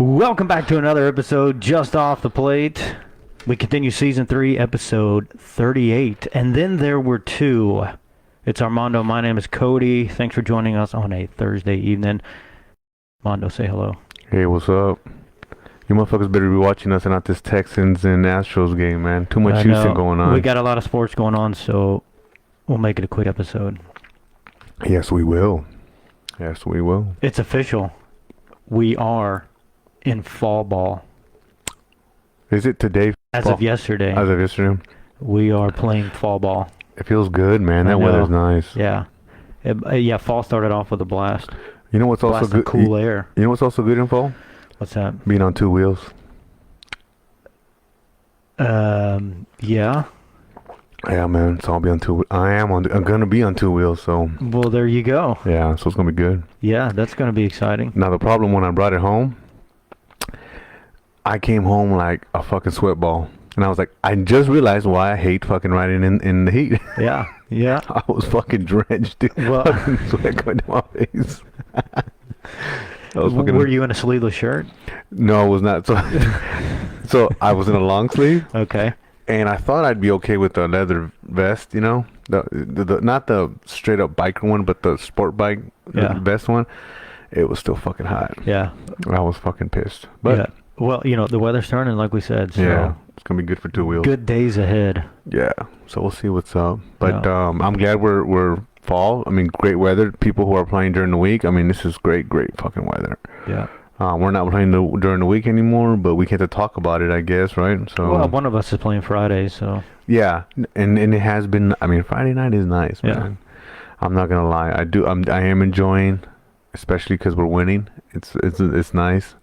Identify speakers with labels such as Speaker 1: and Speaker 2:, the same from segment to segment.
Speaker 1: Welcome back to another episode just off the plate. We continue season 3, episode 38, and then there were two. It's Armando. My name is Cody. Thanks for joining us on a Thursday evening. Armando, say hello.
Speaker 2: Hey, what's up? You motherfuckers better be watching us and not this Texans and Astros game, man. Too much Houston going on.
Speaker 1: We got a lot of sports going on, so we'll make it a quick episode.
Speaker 2: Yes, we will. Yes, we will.
Speaker 1: It's official. We are in fall ball.
Speaker 2: Is it today?
Speaker 1: As of yesterday.
Speaker 2: As of yesterday.
Speaker 1: We are playing fall ball.
Speaker 2: It feels good, man. That weather's nice.
Speaker 1: Yeah. Yeah, fall started off with a blast.
Speaker 2: You know what's also good?
Speaker 1: Cool air.
Speaker 2: You know what's also good in fall?
Speaker 1: What's that?
Speaker 2: Being on two wheels.
Speaker 1: Yeah.
Speaker 2: Yeah, man. So I'll be on two. I'm gonna be on two wheels. So.
Speaker 1: Well, there you go.
Speaker 2: Yeah. So it's gonna be good.
Speaker 1: Yeah, that's gonna be exciting.
Speaker 2: Now the problem when I brought it home, I came home like a fucking sweat ball. And I was like, I just realized why I hate fucking riding in the heat.
Speaker 1: Yeah, yeah.
Speaker 2: I was fucking drenched, dude.
Speaker 1: Well,
Speaker 2: fucking sweat going down my face.
Speaker 1: Were you in a sleeveless shirt?
Speaker 2: No, I was not. So I was in a long sleeve.
Speaker 1: Okay.
Speaker 2: And I thought I'd be okay with the leather vest, you know, the not the straight up biker one, but the sport bike vest one. It was still fucking hot.
Speaker 1: Yeah.
Speaker 2: I was fucking pissed. But
Speaker 1: yeah. Well, you know, the weather's turning, like we said. So
Speaker 2: yeah, it's gonna be good for two wheels.
Speaker 1: Good days ahead.
Speaker 2: Yeah. So we'll see what's up. But I'm glad we're fall. I mean, great weather. People who are playing during the week. I mean, this is great fucking weather.
Speaker 1: Yeah.
Speaker 2: We're not playing during the week anymore, but we get to talk about it, I guess, right? So.
Speaker 1: Well, one of us is playing Friday, so.
Speaker 2: Yeah, and it has been. I mean, Friday night is nice, man. I'm not gonna lie. I am enjoying, especially because we're winning. It's nice.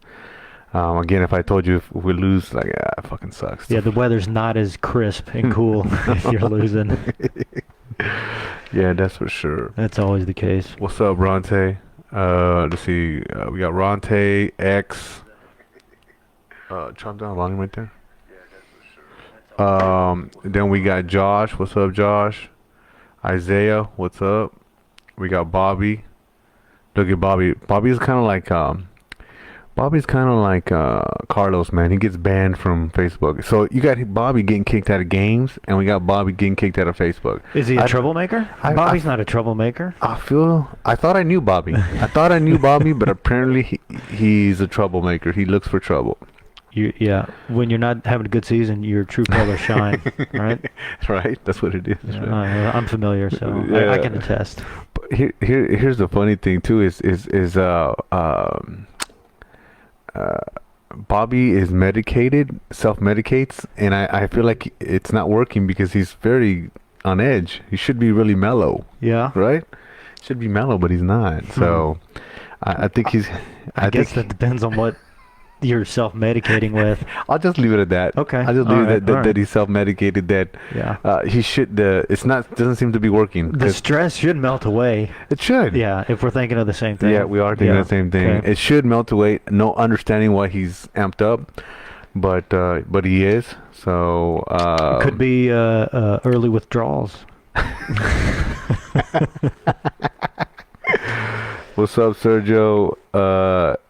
Speaker 2: Again, if I told you if we lose, like, it fucking sucks.
Speaker 1: Yeah, the weather's not as crisp and cool if you're losing.
Speaker 2: Yeah, that's for sure.
Speaker 1: That's always the case.
Speaker 2: What's up, Ronte? Let's see. We got Ronte, X. Chop down volume right there.
Speaker 1: Yeah, that's for sure.
Speaker 2: Then we got Josh. What's up, Josh? Isaiah. What's up? We got Bobby. Look at Bobby. Bobby's kind of like Carlos, man. He gets banned from Facebook. So you got Bobby getting kicked out of games, and we got Bobby getting kicked out of Facebook.
Speaker 1: Is he a troublemaker? Bobby's not a troublemaker.
Speaker 2: I thought I knew Bobby. But apparently he's a troublemaker. He looks for trouble.
Speaker 1: Yeah. When you're not having a good season, your true colors shine, right?
Speaker 2: Right. That's what it is.
Speaker 1: Yeah, I'm familiar, so I can attest.
Speaker 2: But here's the funny thing too is Bobby is medicated, self-medicates, and I feel like it's not working because he's very on edge. He should be really mellow.
Speaker 1: Yeah.
Speaker 2: Right? Should be mellow, but he's not. So I think he's...
Speaker 1: I guess that depends on what you're self-medicating with.
Speaker 2: I'll just leave it at that.
Speaker 1: Okay.
Speaker 2: I'll just leave it that he's self-medicated, that he should... doesn't seem to be working.
Speaker 1: The stress should melt away.
Speaker 2: It should.
Speaker 1: Yeah, if we're thinking of the same thing.
Speaker 2: Yeah, we are thinking of the same thing. Okay. It should melt away. No understanding why he's amped up, but he is. So...
Speaker 1: it could be early withdrawals.
Speaker 2: What's up, Sergio?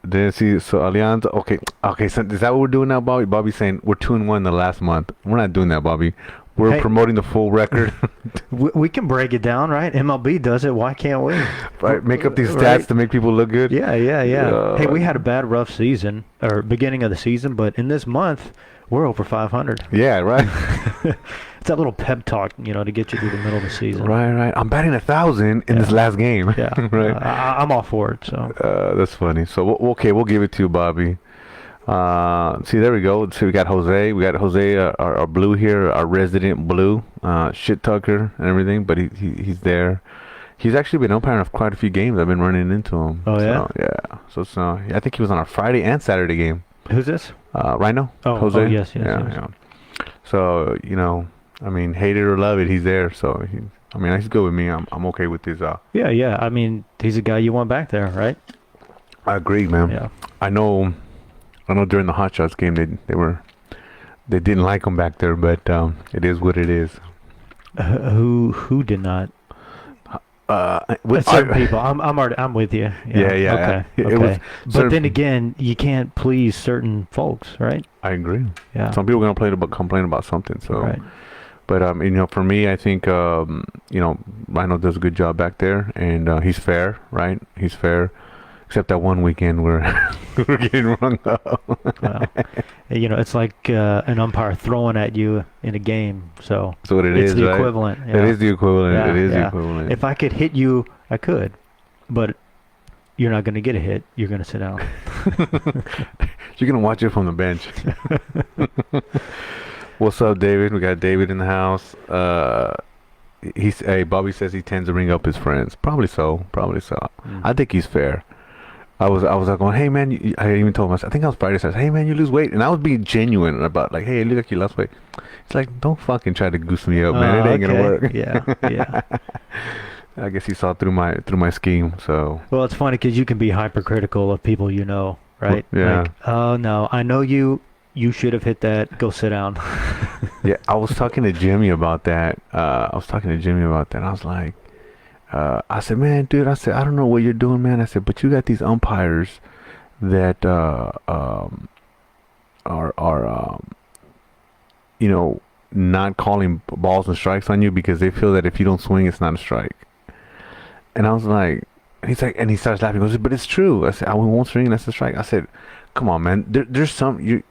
Speaker 2: Didn't see. So Alianza. Okay. So is that what we're doing now, Bobby? Bobby's saying we're 2-1 the last month. We're not doing that, Bobby. We're promoting the full record.
Speaker 1: We can break it down, right? MLB does it. Why can't we?
Speaker 2: Right. Make up these stats to make people look good.
Speaker 1: Yeah. Hey, we had a bad, rough season or beginning of the season, but in this month we're over 500.
Speaker 2: Yeah. Right.
Speaker 1: It's that little pep talk, to get you through the middle of the season.
Speaker 2: Right. I'm batting 1,000 in this last game.
Speaker 1: Yeah.
Speaker 2: Right.
Speaker 1: I'm all for it. So.
Speaker 2: That's funny. So we'll give it to you, Bobby. See, there we go. See, we got Jose. Our blue here, our resident blue, shit tucker and everything. But he's there. He's actually been umpiring of quite a few games. I've been running into him.
Speaker 1: Oh yeah.
Speaker 2: So I think he was on our Friday and Saturday game.
Speaker 1: Who's this?
Speaker 2: Rhino.
Speaker 1: Oh,
Speaker 2: Jose.
Speaker 1: Oh, yes.
Speaker 2: Yeah. So I mean, hate it or love it, he's there. So he's good with me. I'm okay with his.
Speaker 1: Yeah. I mean, he's a guy you want back there, right?
Speaker 2: I agree, man.
Speaker 1: Yeah.
Speaker 2: I know during the Hot Shots game they didn't like him back there, but it is what it is.
Speaker 1: Who did not? certain people. I'm with you.
Speaker 2: Yeah.
Speaker 1: Okay.
Speaker 2: It was
Speaker 1: But then again, you can't please certain folks, right?
Speaker 2: I agree.
Speaker 1: Yeah.
Speaker 2: Some people are gonna complain about something. So,
Speaker 1: Right.
Speaker 2: but for me, I think Rhino does a good job back there, and he's fair, right? He's fair, except that one weekend where we're getting rung up.
Speaker 1: Well, it's like an umpire throwing at you in a game. So
Speaker 2: That's what
Speaker 1: it's the
Speaker 2: right?
Speaker 1: equivalent.
Speaker 2: It is the equivalent.
Speaker 1: Yeah,
Speaker 2: It is the
Speaker 1: yeah.
Speaker 2: equivalent.
Speaker 1: If I could hit you, I could, but you're not going to get a hit. You're going to sit down.
Speaker 2: You're gonna watch it from the bench. What's up, David? We got David in the house. Bobby says he tends to ring up his friends. Probably so.
Speaker 1: Mm.
Speaker 2: I think he's fair. I was like going, hey man, I even told him, I think I was Friday, says, hey man, you lose weight, and I was being genuine about like, hey, it looks like you lost weight. It's like, don't fucking try to goose me up, man. It ain't gonna work.
Speaker 1: Yeah.
Speaker 2: I guess he saw through my scheme. So
Speaker 1: Well, it's funny because you can be hypercritical of people right?
Speaker 2: Yeah.
Speaker 1: Like, oh no, I know you should have hit that. Go sit down.
Speaker 2: yeah, I was talking to Jimmy about that. I was like, I said, man, dude, I don't know what you're doing, man. I said, but you got these umpires that are not calling balls and strikes on you because they feel that if you don't swing, it's not a strike. And I was like, and he starts laughing. He goes, but it's true. I said, we won't swing, that's a strike. I said, come on, man. There's some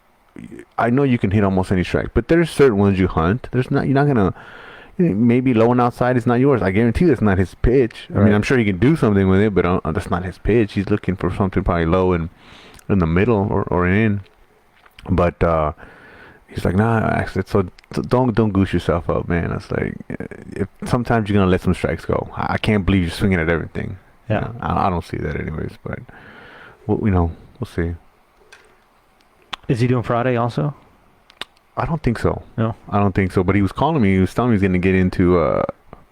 Speaker 2: I know you can hit almost any strike, but there's certain ones you hunt. You're not gonna. Maybe low and outside is not yours. I guarantee that's not his pitch. I mean, I'm sure he can do something with it, but that's not his pitch. He's looking for something probably low and in the middle or in. But he's like, nah, actually, so don't goose yourself up, man. It's like, if sometimes you're gonna let some strikes go. I can't believe you're swinging at everything.
Speaker 1: Yeah,
Speaker 2: I don't see that anyways. But we'll see.
Speaker 1: Is he doing Friday also?
Speaker 2: I don't think so.
Speaker 1: No,
Speaker 2: I don't think so. But he was calling me. He was telling me he's going to get into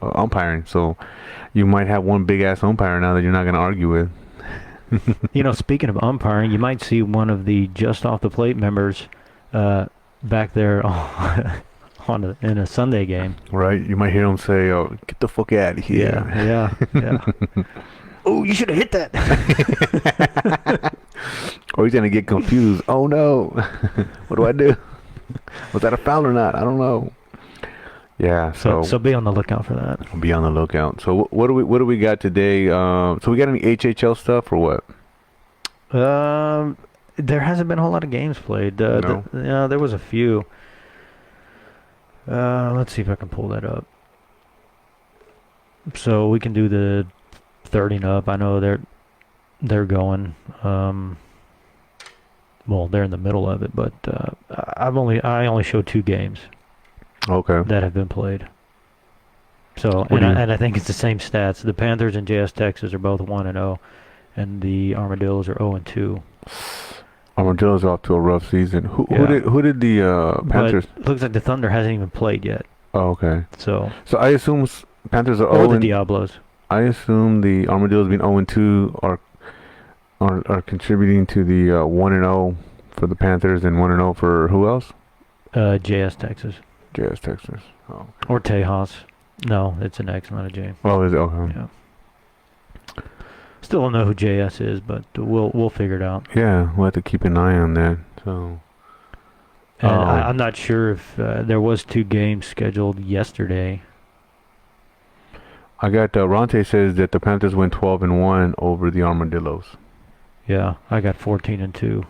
Speaker 2: umpiring. So you might have one big ass umpire now that you're not going to argue with.
Speaker 1: Speaking of umpiring, you might see one of the just off the plate members back there in a Sunday game.
Speaker 2: Right. You might hear him say, "Oh, get the fuck out of here."
Speaker 1: Yeah. Oh, you should have hit that.
Speaker 2: Or he's going to get confused. Oh no, what do I do? Was that a foul or not? I don't know. Yeah,
Speaker 1: so be on the lookout for that.
Speaker 2: Be on the lookout. So what do we got today? So we got any HHL stuff or what?
Speaker 1: There hasn't been a whole lot of games played.
Speaker 2: No.
Speaker 1: There was a few. Let's see if I can pull that up. So we can do the 30 and up. I know they're going. Well, they're in the middle of it, but I only showed 2 games.
Speaker 2: Okay.
Speaker 1: That have been played. So and I think it's the same stats. The Panthers and JS Texas are both 1-0, and the Armadillos are 0-2.
Speaker 2: Armadillos off to a rough season. Who did the Panthers?
Speaker 1: But looks like the Thunder hasn't even played yet.
Speaker 2: Oh, okay.
Speaker 1: So
Speaker 2: I assume Panthers are
Speaker 1: or
Speaker 2: 0
Speaker 1: the Diablos.
Speaker 2: I assume the Armadillos being 0-2 are contributing to the 1-0 for the Panthers and 1-0 for who else?
Speaker 1: JS Texas.
Speaker 2: JS Texas. Oh. Okay.
Speaker 1: Or Tejas. No, it's an X, not a J.
Speaker 2: Oh, is it? Okay.
Speaker 1: Yeah. Still don't know who JS is, but we'll figure it out.
Speaker 2: Yeah, we'll have to keep an eye on that. So.
Speaker 1: And I'm not sure if there was 2 games scheduled yesterday.
Speaker 2: I got Ronte says that the Panthers went 12-1 over the Armadillos.
Speaker 1: Yeah, I got 14-2.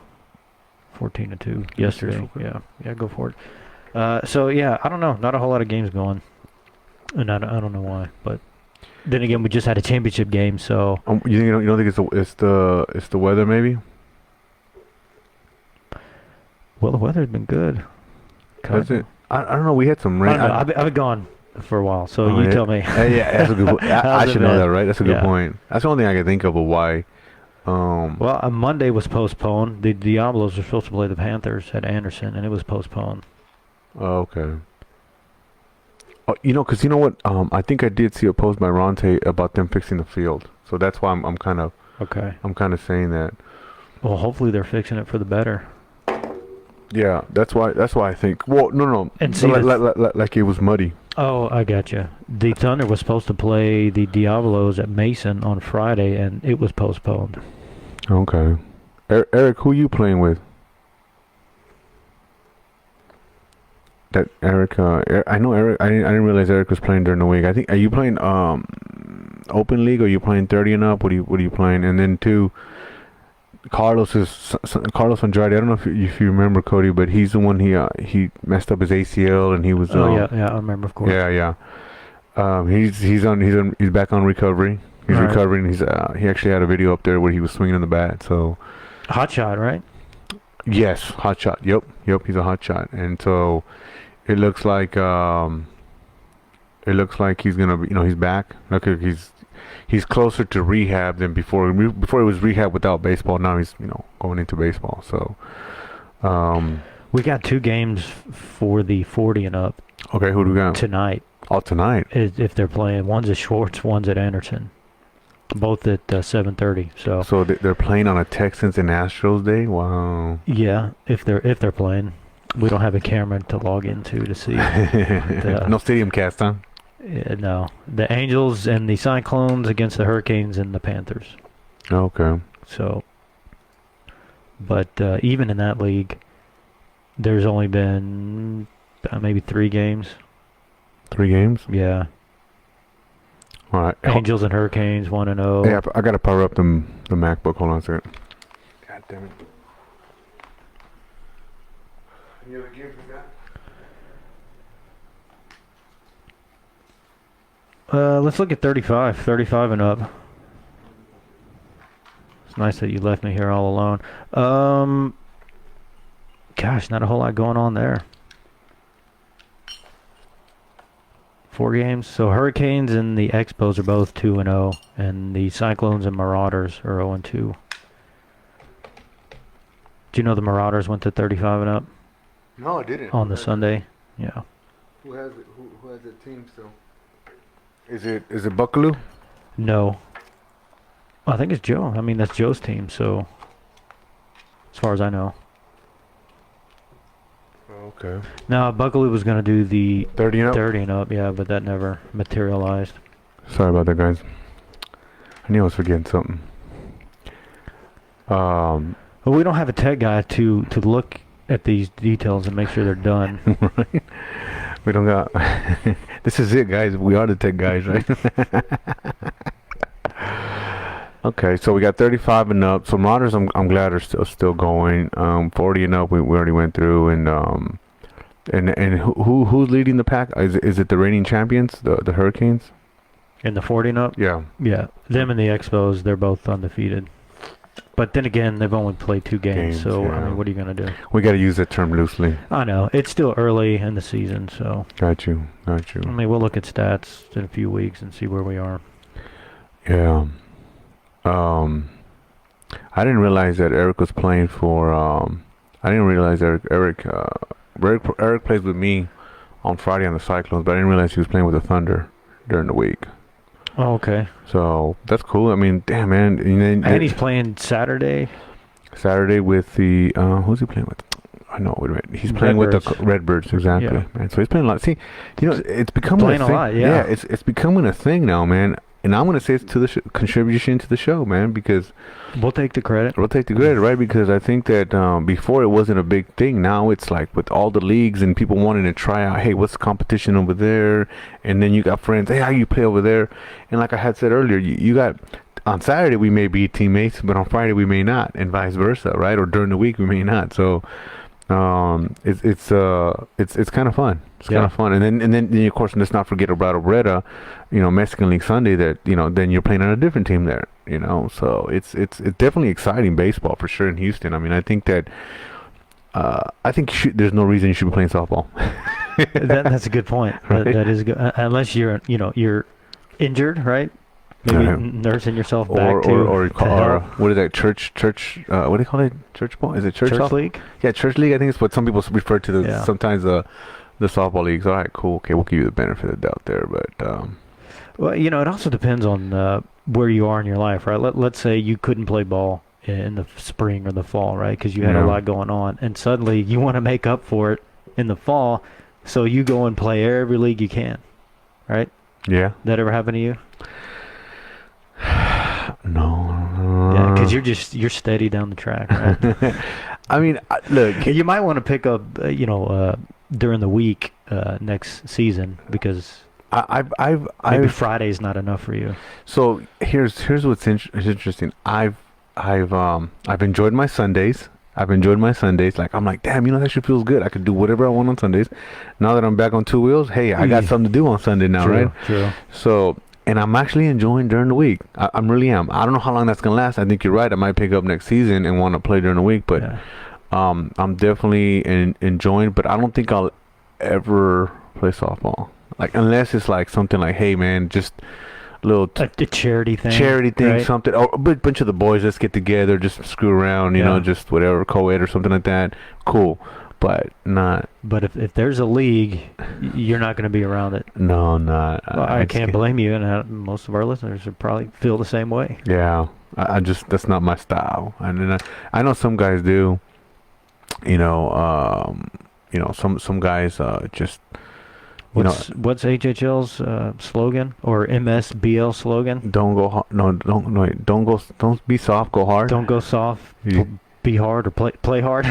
Speaker 1: 14-2 yesterday. Yeah, go for it. So yeah, I don't know. Not a whole lot of games going, and I don't know why. But then again, we just had a championship game, so.
Speaker 2: You don't think it's the weather maybe?
Speaker 1: Well, the weather's been good.
Speaker 2: Has it? I don't know. We had some rain.
Speaker 1: I've been gone for a while, so you tell me.
Speaker 2: Yeah, that's a good point. I should know that, right? That's a good
Speaker 1: Yeah.
Speaker 2: point. That's the only thing I can think of why.
Speaker 1: Well, Monday was postponed. The Diablos were supposed to play the Panthers at Anderson, and it was postponed.
Speaker 2: Oh, okay. Oh, because you know what? I think I did see a post by Ronte about them fixing the field, so that's why I'm kind of saying that.
Speaker 1: Well, hopefully they're fixing it for the better.
Speaker 2: Yeah, that's why I think. Well, no.
Speaker 1: And see,
Speaker 2: like it was muddy.
Speaker 1: Oh, I got you. The Thunder was supposed to play the Diablos at Mason on Friday, and it was postponed.
Speaker 2: Okay. Eric, who you playing with? That Eric, I know Eric. I didn't realize Eric was playing during the week. I think, are you playing open league, or are you playing 30 and up? What are you playing? And then two, Carlos Andrade. I don't know if you remember Cody, but he's the one he messed up his ACL and he was.
Speaker 1: Oh yeah, I remember, of course.
Speaker 2: Yeah. He's back on recovery. He's
Speaker 1: All right.
Speaker 2: recovering. He actually had a video up there where he was swinging on the bat. So
Speaker 1: Hot shot, right?
Speaker 2: yes, hot shot. Yep. He's a hot shot, and so it looks like he's gonna be, he's back. Okay, he's closer to rehab than before. Before he was rehab without baseball. Now he's going into baseball. So
Speaker 1: We got 2 games for the 40 and up
Speaker 2: okay, who do we got
Speaker 1: tonight.
Speaker 2: Oh, tonight.
Speaker 1: If they're playing, one's at Schwartz, one's at Anderson, both at 7:30.
Speaker 2: So they're playing on a Texans and Astros day. Wow.
Speaker 1: Yeah, if they're playing, we don't have a camera to log into to see.
Speaker 2: No stadium cast, huh?
Speaker 1: No, the Angels and the Cyclones against the Hurricanes and the Panthers.
Speaker 2: Okay.
Speaker 1: So, but even in that league, there's only been maybe 3 games.
Speaker 2: 3 games.
Speaker 1: Yeah.
Speaker 2: All right.
Speaker 1: Angels and Hurricanes 1-0.
Speaker 2: Yeah, I gotta power up the MacBook. Hold on a second. God damn it. Any other games we got?
Speaker 1: Let's look at 35 and up. It's nice that you left me here all alone. Gosh, not a whole lot going on there. 4 games. So Hurricanes and the Expos are both 2-0, and the Cyclones and Marauders are 0-2. Do you know the Marauders went to 35 and up
Speaker 2: No, I didn't.
Speaker 1: on the Sunday? Yeah.
Speaker 2: Who has it? Who has that team still? Is it Buckaloo?
Speaker 1: No. I think it's Joe. I mean, that's Joe's team, so as far as I know.
Speaker 2: Okay.
Speaker 1: Now, Buckaloo was going to do the
Speaker 2: 30 and up?
Speaker 1: 30 and up, yeah, but that never materialized.
Speaker 2: Sorry about that, guys. I knew I was forgetting something.
Speaker 1: Well, we don't have a tech guy to look at these details and make sure they're done.
Speaker 2: Right? We don't got... This is it, guys. We are the tech guys, right? Okay, so we got 35 and up. So Marauders, I'm glad are still going. 40 and up, we already went through, and who's leading the pack? Is it the reigning champions, the Hurricanes?
Speaker 1: In the 40 and up?
Speaker 2: Yeah.
Speaker 1: Yeah. Them and the Expos, they're both undefeated. But then again, they've only played 2 games, so
Speaker 2: yeah.
Speaker 1: I mean, what are you going to do?
Speaker 2: We got to use that term loosely.
Speaker 1: I know. It's still early in the season, so...
Speaker 2: Got you.
Speaker 1: I mean, we'll look at stats in a few weeks and see where we are.
Speaker 2: Yeah. I didn't realize that Eric was playing for. I didn't realize Eric plays with me on Friday on the Cyclones, but I didn't realize he was playing with the Thunder during the week.
Speaker 1: Oh, okay.
Speaker 2: So that's cool. I mean, damn, man.
Speaker 1: And he's playing Saturday.
Speaker 2: Saturday with the who's he playing with? I know. Wait a minute. He's playing with the Redbirds, exactly.
Speaker 1: Yeah.
Speaker 2: Man, so he's playing a lot. See, it's becoming
Speaker 1: Playing
Speaker 2: a thing.
Speaker 1: a lot, yeah.
Speaker 2: It's becoming a thing now, man. And I'm gonna say it's to the contribution to the show, man, because
Speaker 1: We'll take the credit.
Speaker 2: we'll take the credit, right? Because I think that before it wasn't a big thing. Now it's like with all the leagues and people wanting to try out, hey, what's the competition over there? And then you got friends, hey, how you play over there? And like I had said earlier, you got on Saturday we may be teammates, but on Friday we may not, and vice versa, right? Or during the week we may not. So it's kind of fun. It's kind of fun. And then of course, let's not forget about Obrera, Mexican League Sunday. That then you're playing on a different team there. So it's definitely exciting baseball for sure in Houston. I mean, I think that there's no reason you should be playing softball.
Speaker 1: That's a good point.
Speaker 2: Right?
Speaker 1: That is good. Unless you're injured, right? Maybe nursing yourself back
Speaker 2: or
Speaker 1: to health.
Speaker 2: what is that church? What do they call it? Church ball? Is it church
Speaker 1: league?
Speaker 2: Yeah, church league. I think it's what some people refer to
Speaker 1: Yeah.
Speaker 2: sometimes the softball leagues. All right, cool. Okay, we'll give you the benefit of the doubt there, but
Speaker 1: Well, it also depends on where you are in your life, right? Let's say you couldn't play ball in the spring or the fall, right? Because you had a lot going on, and suddenly you want to make up for it in the fall. So you go and play every league you can, right?
Speaker 2: Yeah.
Speaker 1: That ever happened to you?
Speaker 2: No.
Speaker 1: Yeah, because you're steady down the track, right?
Speaker 2: I mean, look.
Speaker 1: You might want to pick up, during the week next season because maybe Friday's not enough for you.
Speaker 2: So here's what's interesting. I've enjoyed my Sundays. Like, I'm like, damn, that shit feels good. I could do whatever I want on Sundays. Now that I'm back on two wheels, hey, I got something to do on Sunday now, right?
Speaker 1: True.
Speaker 2: So, and I'm actually enjoying during the week. I really am. I don't know how long that's gonna last. I think you're right. I might pick up next season and want to play during the week, but I'm definitely enjoying. But I don't think I'll ever play softball. Like, unless it's like something like, hey man, just little
Speaker 1: a charity thing, right?
Speaker 2: something, or a bunch of the boys, let's get together, just screw around, just whatever, co-ed or something like that. Cool, but not.
Speaker 1: But if there's a league, you're not going to be around it.
Speaker 2: No, not.
Speaker 1: Well, I can't blame you, and most of our listeners would probably feel the same way.
Speaker 2: Yeah, I just, that's not my style, and I know some guys do. Some guys just.
Speaker 1: What's HHL's slogan or MSBL slogan?
Speaker 2: Don't go hard. No, don't be soft. Go hard.
Speaker 1: Don't go soft. Be hard or play hard.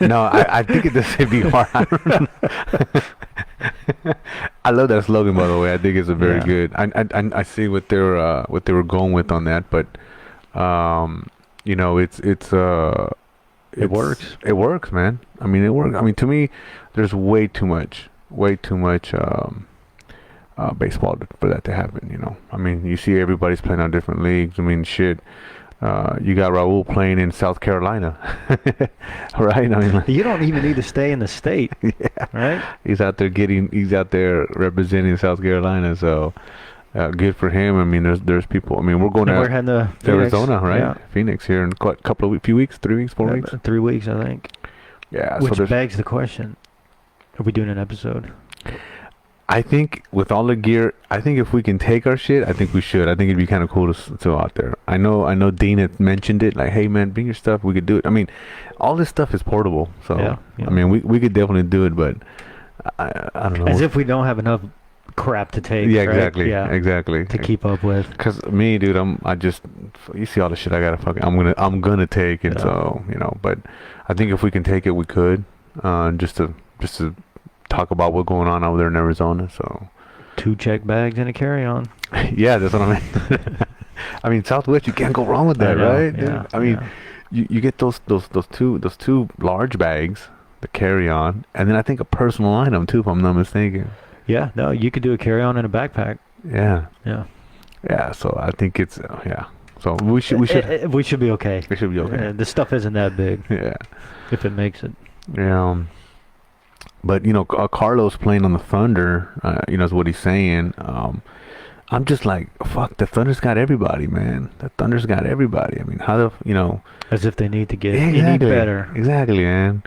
Speaker 2: No, I think it does say be hard. I don't know. I love that slogan, by the way. I think it's a very good. I see what they were going with on that, but it works. It works, man. I mean, it works. I mean, to me, there's way too much baseball for that to happen. I mean, you see everybody's playing on different leagues. I mean, shit, you got Raul playing in South Carolina. Right? I mean,
Speaker 1: you don't even need to stay in the state.
Speaker 2: Yeah,
Speaker 1: right?
Speaker 2: He's out there representing South Carolina, so good for him. I mean, there's people. I mean, we're going
Speaker 1: we're heading to
Speaker 2: Arizona, right?
Speaker 1: Yeah.
Speaker 2: Phoenix here in a couple of few weeks, 3 weeks, 4 weeks,
Speaker 1: 3 weeks, I think.
Speaker 2: Yeah,
Speaker 1: which begs the question: are we doing an episode?
Speaker 2: I think with all the gear, I think if we can take our shit, I think we should. I think it'd be kind of cool to out there. I know Dean had mentioned it, like, hey man, bring your stuff, we could do it. I mean, all this stuff is portable, so
Speaker 1: yeah.
Speaker 2: I mean, we could definitely do it, but I don't know.
Speaker 1: As if we don't have enough crap to take.
Speaker 2: Yeah,
Speaker 1: right?
Speaker 2: exactly.
Speaker 1: Yeah,
Speaker 2: exactly.
Speaker 1: To keep up with.
Speaker 2: Because me, dude, you see all the shit I gotta I'm gonna take it. So but I think if we can take it, we could, just to talk about what's going on over there in Arizona. So
Speaker 1: 2 check bags and a carry-on.
Speaker 2: Yeah, that's what I mean. I mean, Southwest, you can't go wrong with that, right?
Speaker 1: Yeah,
Speaker 2: I mean, you get those two large bags, the carry-on, and then I think a personal item too, if I'm not mistaken.
Speaker 1: Yeah, no, you could do a carry-on in a backpack.
Speaker 2: Yeah. So I think it's So we should
Speaker 1: be okay.
Speaker 2: We should be okay.
Speaker 1: The stuff isn't that big.
Speaker 2: Yeah.
Speaker 1: If it makes it.
Speaker 2: Yeah. But Carlos playing on the Thunder, is what he's saying. I'm just like, fuck, the Thunder's got everybody, man. The Thunder's got everybody. I mean, how the
Speaker 1: as if they need to get
Speaker 2: exactly,
Speaker 1: you need better.
Speaker 2: Exactly, man.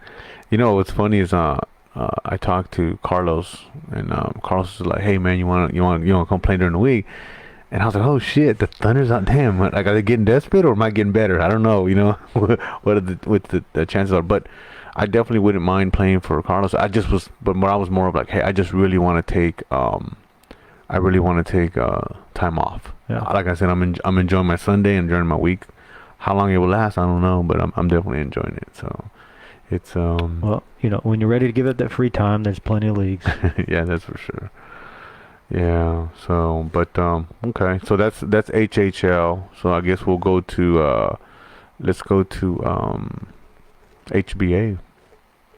Speaker 2: What's funny is I talked to Carlos, and Carlos was like, hey man, you want to come play during the week? And I was like, oh shit, the Thunder's out. Damn, like, are they getting desperate or am I getting better? I don't know. What the chances are, but I definitely wouldn't mind playing for Carlos. I was more of like, hey, I just really want to take time off.
Speaker 1: Yeah.
Speaker 2: Like I said, I'm enjoying my Sunday and enjoying my week. How long it will last, I don't know, but I'm definitely enjoying it. So it's
Speaker 1: well, when you're ready to give it that free time, there's plenty of leagues.
Speaker 2: Yeah, that's for sure. Yeah. So, but okay. So that's HHL. So I guess we'll go to let's go to HBA.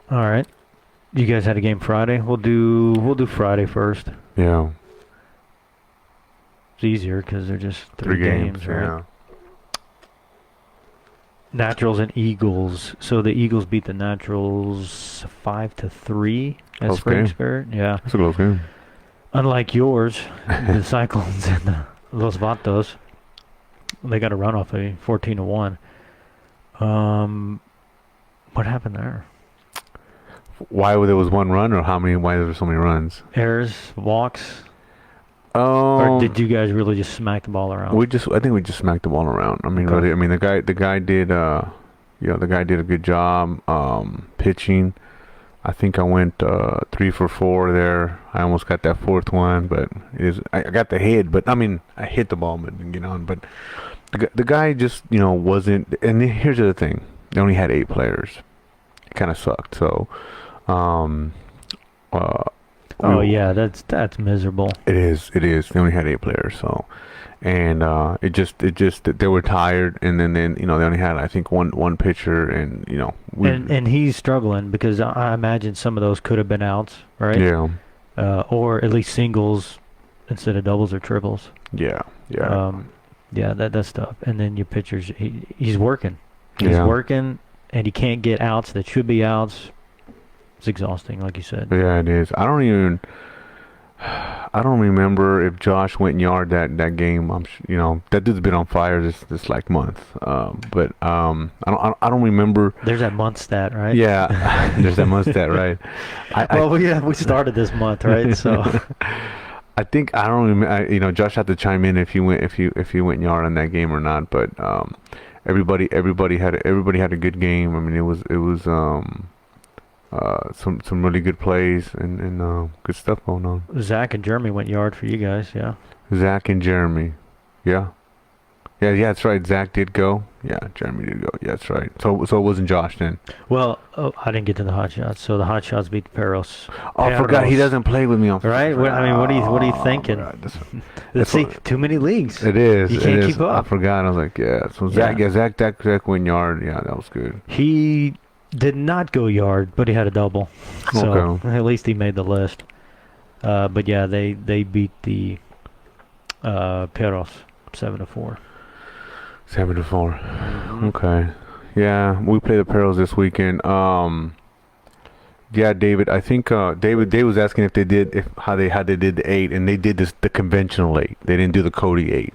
Speaker 1: All right. You guys had a game Friday. We'll do Friday first.
Speaker 2: Yeah.
Speaker 1: It's easier because they're just three games, right?
Speaker 2: Yeah.
Speaker 1: Naturals and Eagles. So the Eagles beat the Naturals 5-3 at
Speaker 2: Close
Speaker 1: Spring
Speaker 2: game.
Speaker 1: Spirit. Yeah.
Speaker 2: That's a close game.
Speaker 1: Unlike yours, the Cyclones and the Los Vatos, they got a run off 14-1. What happened there?
Speaker 2: Why there was one run, or why there were so many runs?
Speaker 1: Errors, walks. Or did you guys really just smack the ball around?
Speaker 2: I think we just smacked the ball around. I mean,
Speaker 1: Okay.
Speaker 2: really, I mean, the guy did, the guy did a good job pitching. I think I went 3 for 4 there. I almost got that fourth one, but I got the hit. But I mean, I hit the ball, but didn't get on. But the guy just wasn't. And here's the other thing: they only had 8 players. It kind of sucked. So, um,
Speaker 1: Oh yeah, that's miserable.
Speaker 2: it is. It is. They only had 8 players. So, and it just they were tired, and then they only had I think one pitcher, and
Speaker 1: And he's struggling because I imagine some of those could have been outs, right?
Speaker 2: yeah.
Speaker 1: Or at least singles instead of doubles or triples.
Speaker 2: Yeah,
Speaker 1: Yeah, that's tough. And then your pitchers, he's working. He's
Speaker 2: Yeah.
Speaker 1: working, and he can't get outs that should be outs. It's exhausting, like you said.
Speaker 2: yeah, it is. I don't remember if Josh went yard that game. That dude's been on fire this like month. I don't remember.
Speaker 1: There's that month stat, right?
Speaker 2: Yeah, there's that month stat, right?
Speaker 1: We started this month, right? So
Speaker 2: I think I don't remember. Josh had to chime in if he went yard on that game or not. But everybody had a good game. I mean, it was some really good plays and good stuff going on.
Speaker 1: Zach and Jeremy went yard for you guys, yeah.
Speaker 2: Zach and Jeremy, yeah, that's right. Zach did go. Yeah, Jeremy did go. Yeah, that's right. So it wasn't Josh then.
Speaker 1: Well, I didn't get to the hot shots. So the hot shots beat the Perros.
Speaker 2: Oh, I forgot he doesn't play with me on.
Speaker 1: Right? What are you thinking? Let's see, too many leagues.
Speaker 2: It is.
Speaker 1: You can't keep up.
Speaker 2: I forgot. I was like, yeah. So Zach went yard. Yeah, that was good.
Speaker 1: He did not go yard, but he had a double. So
Speaker 2: Okay.
Speaker 1: at least he made the list. But yeah, they beat the Perros 7-4.
Speaker 2: 7-4.
Speaker 1: Mm-hmm.
Speaker 2: Okay. Yeah, we play the Perils this weekend. Yeah, David. I think David was asking if they did how they did the 8, and they did the conventional 8. They didn't do the Cody 8.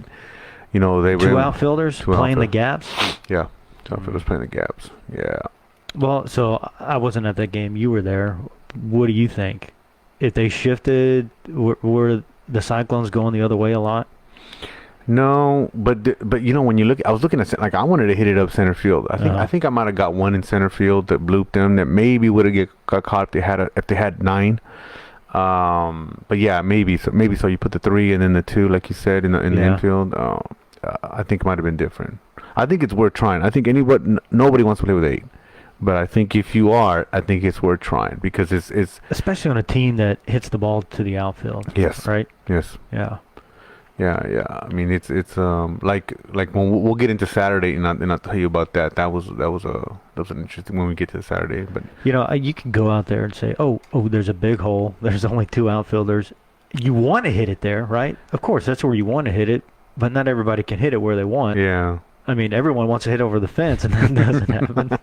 Speaker 2: They were
Speaker 1: Two outfielders playing the gaps.
Speaker 2: Yeah, two outfielders playing the gaps. Yeah.
Speaker 1: Well, so I wasn't at that game. You were there. What do you think? If they shifted, were the Cyclones going the other way a lot?
Speaker 2: No, but when you look, I was looking at I wanted to hit it up center field. I think I might have got one in center field that blooped them that maybe would have got caught if they had 9. But yeah, maybe so. You put the 3 and then the 2, like you said, in the infield. I think it might have been different. I think it's worth trying. I think nobody wants to play with 8. But I think if you are, I think it's worth trying because it's
Speaker 1: especially on a team that hits the ball to the outfield.
Speaker 2: Yes.
Speaker 1: Right.
Speaker 2: Yes.
Speaker 1: Yeah.
Speaker 2: Yeah. I mean, it's like when we'll get into Saturday, and I'll tell you about that. That was an interesting when we get to Saturday. But
Speaker 1: you can go out there and say, oh, there's a big hole. There's only 2 outfielders. You want to hit it there, right? Of course, that's where you want to hit it, but not everybody can hit it where they want.
Speaker 2: Yeah.
Speaker 1: I mean, everyone wants to hit over the fence, and that doesn't happen.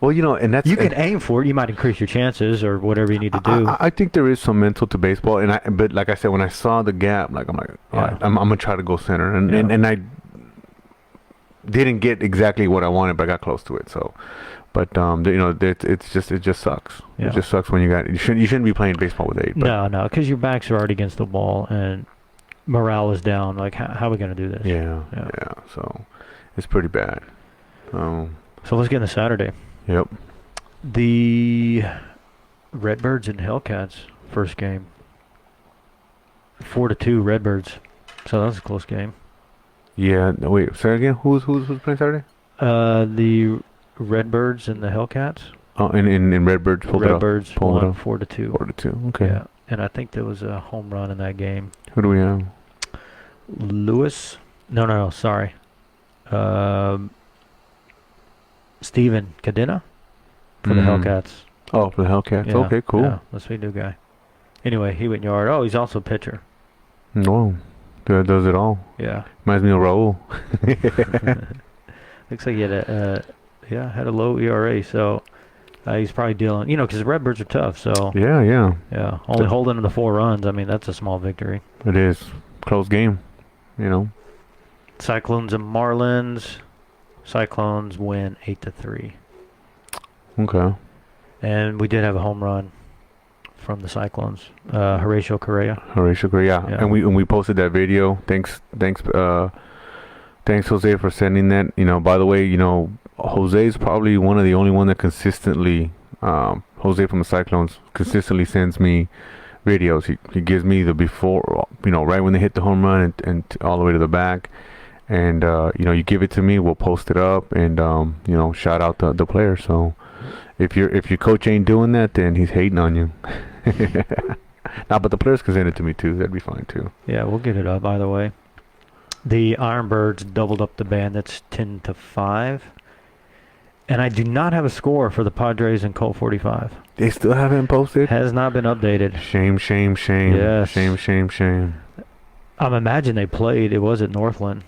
Speaker 2: Well, and that's
Speaker 1: you can aim for it. You might increase your chances or whatever you need to do.
Speaker 2: I think there is some mental to baseball, but like I said, when I saw the gap, I'm like, all right, I'm gonna try to go center, and I didn't get exactly what I wanted, but I got close to it. So, but it just sucks.
Speaker 1: Yeah.
Speaker 2: It just sucks when you shouldn't be playing baseball with 8. But
Speaker 1: No, because your backs are already against the wall and morale is down. Like, how are we gonna do this?
Speaker 2: Yeah. So, it's pretty bad.
Speaker 1: So let's get into Saturday.
Speaker 2: Yep.
Speaker 1: The Redbirds and Hellcats first game. 4-2 Redbirds. So that was a close game.
Speaker 2: Yeah. No, wait. Say again. Who's playing Saturday?
Speaker 1: The Redbirds and the Hellcats.
Speaker 2: Oh, in Redbirds pulled
Speaker 1: Redbirds
Speaker 2: it up. Pulled
Speaker 1: won
Speaker 2: it up.
Speaker 1: 4-2.
Speaker 2: 4-2. Okay.
Speaker 1: Yeah, and I think there was a home run in that game.
Speaker 2: Who do we have?
Speaker 1: Lewis? No. Sorry. Steven Cadena for the Hellcats.
Speaker 2: Oh, for the Hellcats.
Speaker 1: Yeah,
Speaker 2: Okay, cool.
Speaker 1: Yeah, that's a new guy. Anyway, he went yard. Oh, he's also a pitcher.
Speaker 2: No, does it all.
Speaker 1: Yeah.
Speaker 2: Reminds me of Raul.
Speaker 1: Looks like he had had a low ERA, so he's probably dealing. Because the Redbirds are tough. So
Speaker 2: Yeah.
Speaker 1: only holding the 4 runs. I mean, that's a small victory.
Speaker 2: It is close game.
Speaker 1: Cyclones and Marlins. Cyclones win 8-3.
Speaker 2: Okay.
Speaker 1: And we did have a home run from the Cyclones. Horatio Correa.
Speaker 2: Yeah. And we posted that video. Thanks, Jose, for sending that. By the way, Jose is probably one of the only one that consistently Jose from the Cyclones consistently sends me videos. He gives me the before, right when they hit the home run and all the way to the back. And you give it to me, we'll post it up, and shout out the player. So if your coach ain't doing that, then he's hating on you. Nah, but the players can send it to me too. That'd be fine too.
Speaker 1: Yeah, we'll get it up either way. The Ironbirds doubled up the Bandits 10-5, and I do not have a score for the Padres and Colt 45.
Speaker 2: They still haven't posted.
Speaker 1: Has not been updated.
Speaker 2: Shame, shame, shame.
Speaker 1: Yes.
Speaker 2: Shame, shame, shame.
Speaker 1: I'm imagining they played. It was at Northland.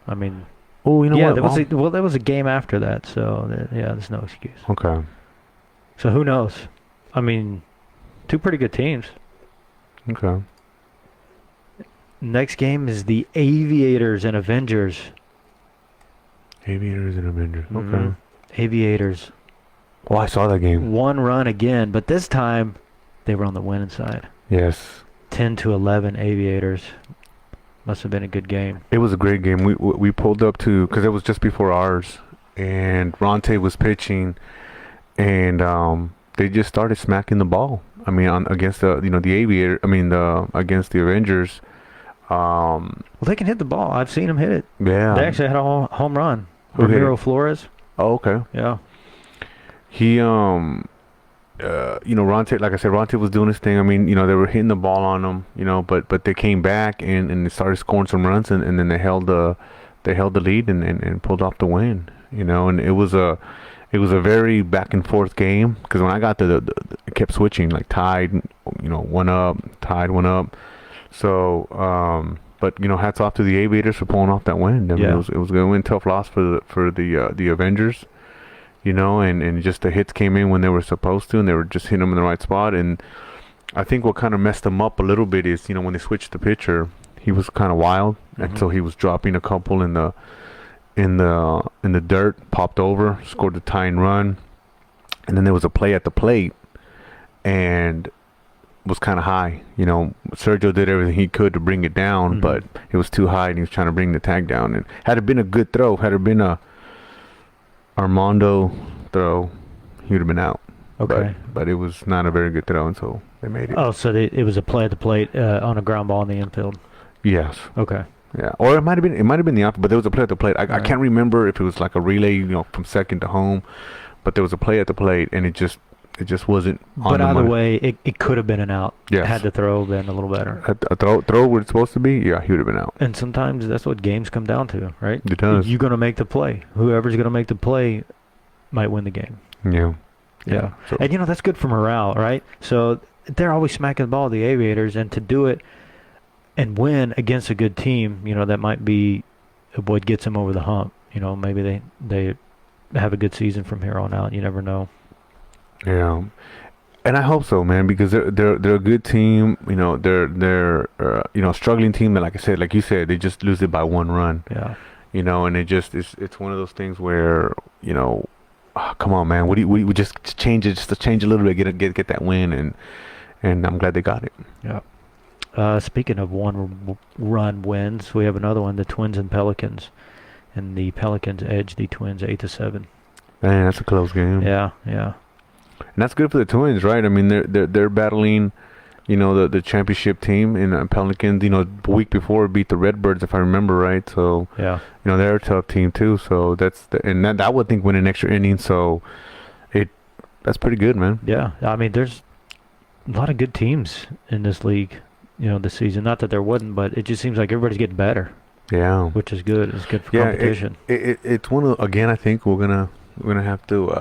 Speaker 1: I mean,
Speaker 2: oh, you know
Speaker 1: yeah,
Speaker 2: what?
Speaker 1: there was a game after that, so yeah, there's no excuse.
Speaker 2: Okay.
Speaker 1: So who knows? I mean, two pretty good teams.
Speaker 2: Okay.
Speaker 1: Next game is the Aviators and Avengers.
Speaker 2: Aviators and Avengers. Okay.
Speaker 1: Mhm. Aviators.
Speaker 2: Oh, I saw that game.
Speaker 1: One run again, but this time they were on the winning side.
Speaker 2: Yes.
Speaker 1: 10-11 Aviators. Must have been a good game.
Speaker 2: It was a great game. We pulled up to, because it was just before ours, and Ronte was pitching, and they just started smacking the ball. I mean, against the Aviator. I mean, against the Avengers.
Speaker 1: Well, they can hit the ball. I've seen them hit it.
Speaker 2: Yeah.
Speaker 1: They actually had a home run.
Speaker 2: Who hit
Speaker 1: Ramiro
Speaker 2: it?
Speaker 1: Flores.
Speaker 2: Oh, okay.
Speaker 1: Yeah.
Speaker 2: He Ronte, like I said, Ronte was doing his thing. I mean, they were hitting the ball on him, but they came back and they started scoring some runs, and then they held the lead and pulled off the win, and it was a very back and forth game, because when I got it kept switching, like tied, one up, tied, one up. So, but hats off to the Aviators for pulling off that win. I mean,
Speaker 1: Yeah.
Speaker 2: it was going to win, tough loss for the Avengers. And just the hits came in when they were supposed to, and they were just hitting them in the right spot. And I think what kind of messed them up a little bit is, when they switched the pitcher, he was kind of wild, and so he was dropping a couple in the dirt, popped over, scored the tying run, and then there was a play at the plate, and was kind of high. Sergio did everything he could to bring it down, but it was too high, and he was trying to bring the tag down. And had it been a good throw, had it been a Armando throw, he would have been out.
Speaker 1: Okay.
Speaker 2: But it was not a very good throw, and so they made it.
Speaker 1: Oh, so it was a play at the plate on a ground ball in the infield.
Speaker 2: Yes.
Speaker 1: Okay.
Speaker 2: Yeah. Or it might have been the opposite, but there was a play at the plate. I
Speaker 1: Right.
Speaker 2: can't remember if it was like a relay, from second to home, but there was a play at the plate, and it just wasn't on
Speaker 1: But
Speaker 2: the
Speaker 1: either
Speaker 2: money.
Speaker 1: way, it could have been an out.
Speaker 2: Yes.
Speaker 1: Had the throw been a little better.
Speaker 2: Had a throw where it's supposed to be, yeah, he would have been out.
Speaker 1: And sometimes that's what games come down to, right?
Speaker 2: It does.
Speaker 1: You're going to make the play. Whoever's going to make the play might win the game.
Speaker 2: Yeah.
Speaker 1: Yeah.
Speaker 2: So,
Speaker 1: And, that's good for morale, right? So they're always smacking the ball, the Aviators, and to do it and win against a good team, that might be what gets them over the hump. Maybe they have a good season from here on out. You never know.
Speaker 2: yeah. And I hope so, man, because they're a good team. They're a struggling team that, like I said, like you said, they just lose it by one run.
Speaker 1: Yeah.
Speaker 2: And it's one of those things where, come on, man, we just change it, just to change a little bit, get that win, and I'm glad they got it.
Speaker 1: Yeah. Speaking of one-run wins, we have another one: the Twins and Pelicans, and the Pelicans edge the Twins 8-7.
Speaker 2: Man, that's a close game.
Speaker 1: Yeah, yeah.
Speaker 2: And that's good for the Twins, right? I mean, they're battling, the championship team in Pelicans. The week before beat the Redbirds, if I remember right. So
Speaker 1: Yeah.
Speaker 2: they're a tough team too. So that I would think win an extra inning. So that's pretty good, man.
Speaker 1: Yeah. I mean, there's a lot of good teams in this league, this season. Not that there wouldn't, but it just seems like everybody's getting better,
Speaker 2: Yeah.
Speaker 1: which is good. It's good for
Speaker 2: Yeah.
Speaker 1: competition.
Speaker 2: It's one of, again, I think we're gonna have to